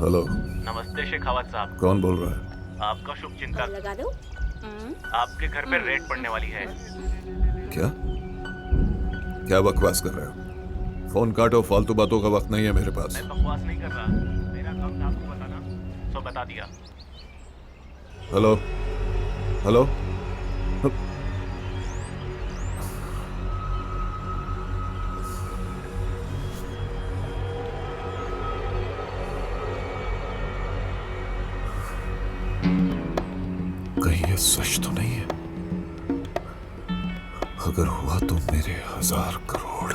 हेलो। नमस्ते शेखावत साहब। कौन बोल रहा है? आपका शुभ चिंतक। लगा दो। आपके घर पे रेड पड़ने वाली है। क्या क्या बकवास कर रहे हो? फोन काटो, फालतू बातों का वक्त नहीं है मेरे पास। मैं बकवास नहीं कर रहा, मेरा काम था आपको बताना, तो बता दिया। Hello hello. कहीं ये सच तो नहीं है? अगर हुआ तो मेरे 1000 करोड़।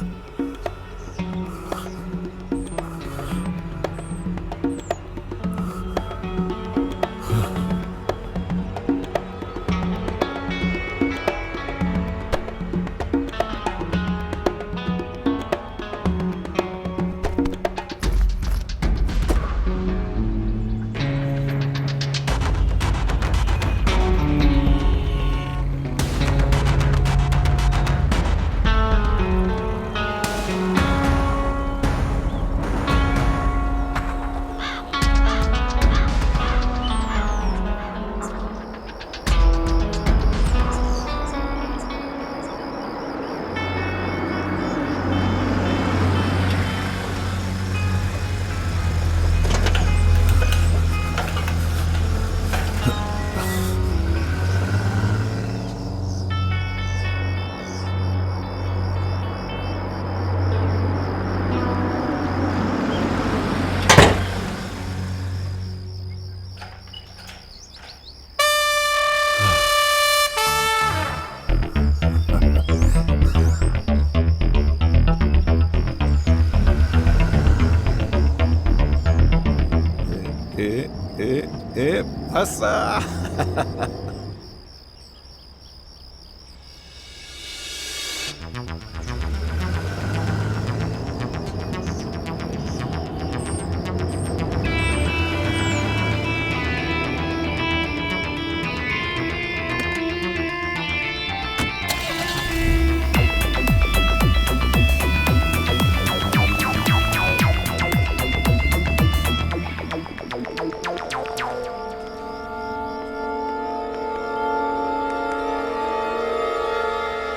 फंसा।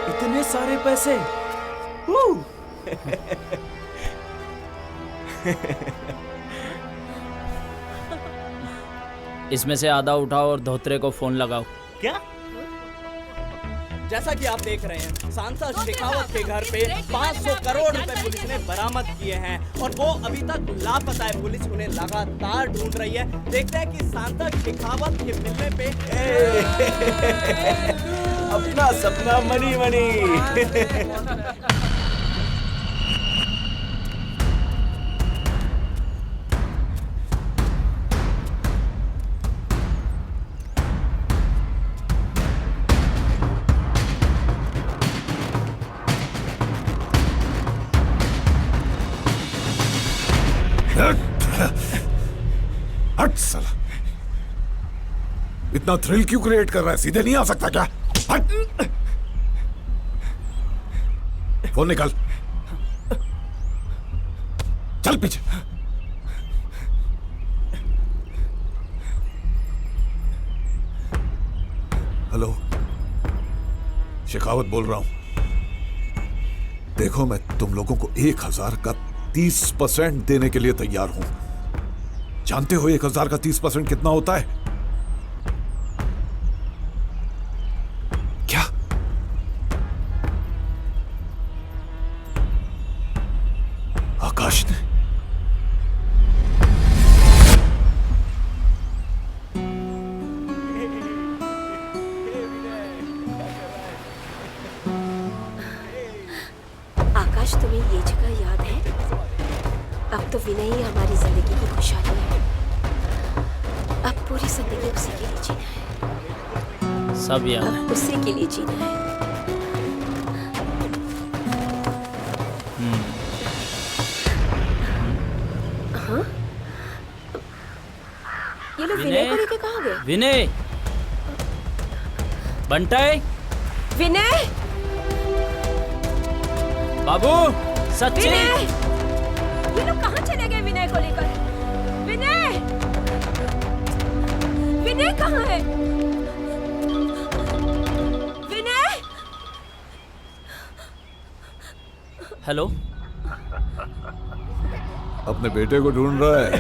इतने सारे पैसे। इसमें से आधा उठाओ और धोत्रे को फोन लगाओ। क्या? जैसा कि आप देख रहे हैं, सांसद शेखावत के घर पे 500 करोड़ रुपए पुलिस ने बरामद किए हैं और वो अभी तक लापता है। पुलिस उन्हें लगातार ढूंढ रही है। देखते हैं कि सांसद शेखावत के मिलने पे अपना सपना मनी मनी। हट साला, इतना थ्रिल क्यों क्रिएट कर रहा है? सीधे नहीं आ सकता क्या? हट, फोन निकाल, चल पीछे। हेलो, शेखावत बोल रहा हूं। देखो, मैं तुम लोगों को 1000 का 30% देने के लिए तैयार हूं। जानते हो 1000 का 30% कितना होता है? क्या? आकाश ने? आकाश, तुम्हें ये जगह याद है? अब तो विनय ही हमारी जिंदगी की खुशहाली है। अब पूरी जिंदगी उसी के लिए जीना है। सब याद है। अब उसी के लिए जीना है। हाँ? ये लोग विनय को लेके कहाँ गए? विनय, बंटाई, विनय, बाबू, सच्ची। ये लोग कहाँ चले गए विनय को लेकर? विनय, विनय कहाँ है? विनय? हेलो, अपने बेटे को ढूंढ रहा है।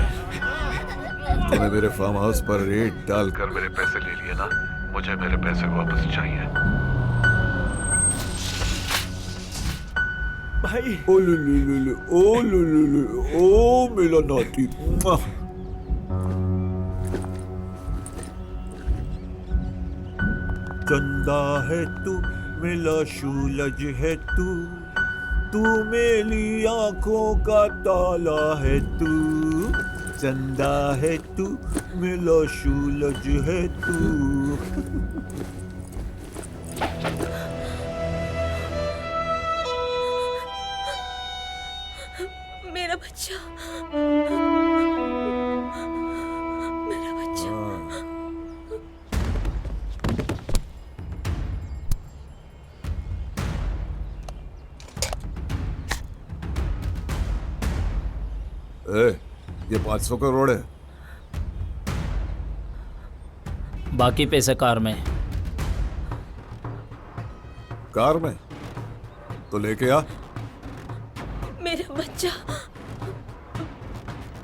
तूने मेरे फार्म हाउस पर रेड डालकर मेरे पैसे ले लिए ना? मुझे मेरे पैसे वापस चाहिए। भाई, ओ लुलुलुलु, ओ लुलुलु, ओ मेरा नाती। चंदा है तू, मेरा सूरज है तू, तू मेरी आंखों का ताला है तू। चंदा है तू, मेरा सूरज है तू। मेरा बच्चा, मेरा बच्चा। ये 500 करोड़ है। बाकी पैसे कार में। कार में? तो लेके आ। मेरा बच्चा।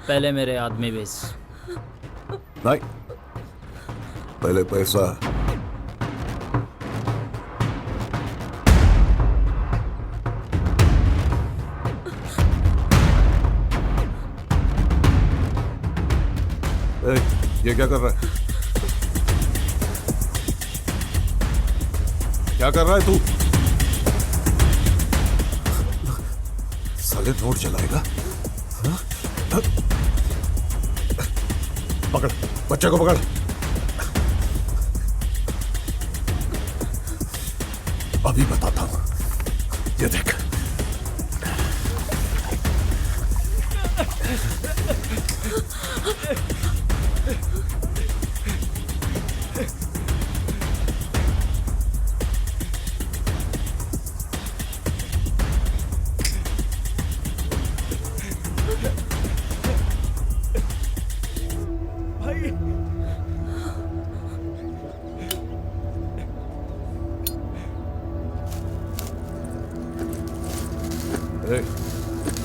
पहले मेरे आदमी भेज। नहीं, पहले पैसा। ये क्या कर रहा है? क्या कर रहा है तू? साले नोट चलाएगा? हाँ? पकड़, बच्चे को पकड़। अभी बताता हूँ। ये देख।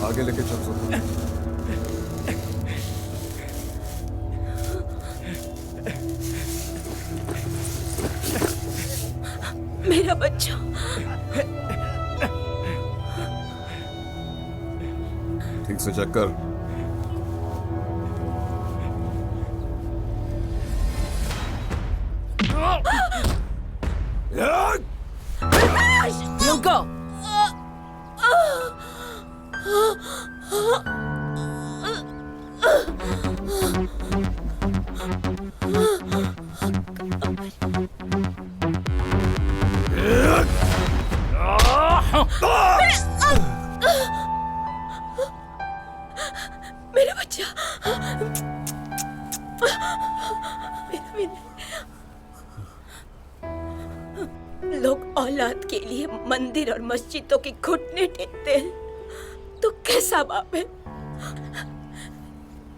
आगे लेके चल सकते। मेरा बच्चा। ठीक से चेक कर। प्रियंका। मेरा बच्चा। लोग औलाद के लिए मंदिर और मस्जिदों की घुटने टेकते हैं, तो कैसा बाप है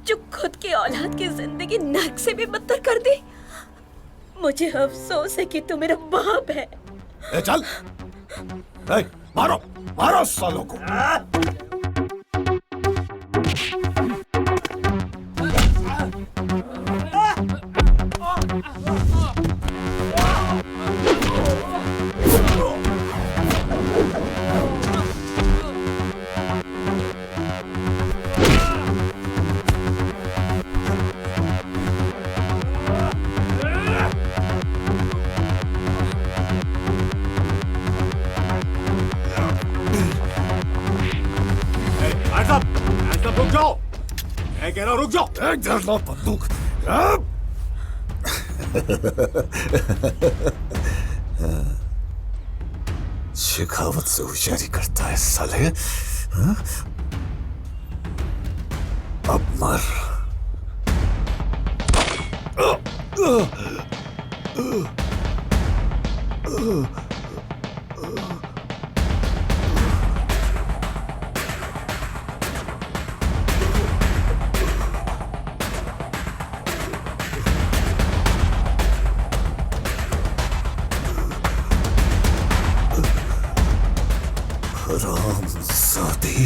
जो खुद की औलाद की जिंदगी नर्क से भी बदतर कर दे। मुझे अफसोस है कि तू मेरा बाप है। ए चल। ए, मारो मारो सालों को। रुक जाओ। मैं कह रहा हूं रुक जाओ। इधर लो बंदूक। शेखावत से होशियारी करता है साले। हाँ? अब मर। हरामजादी।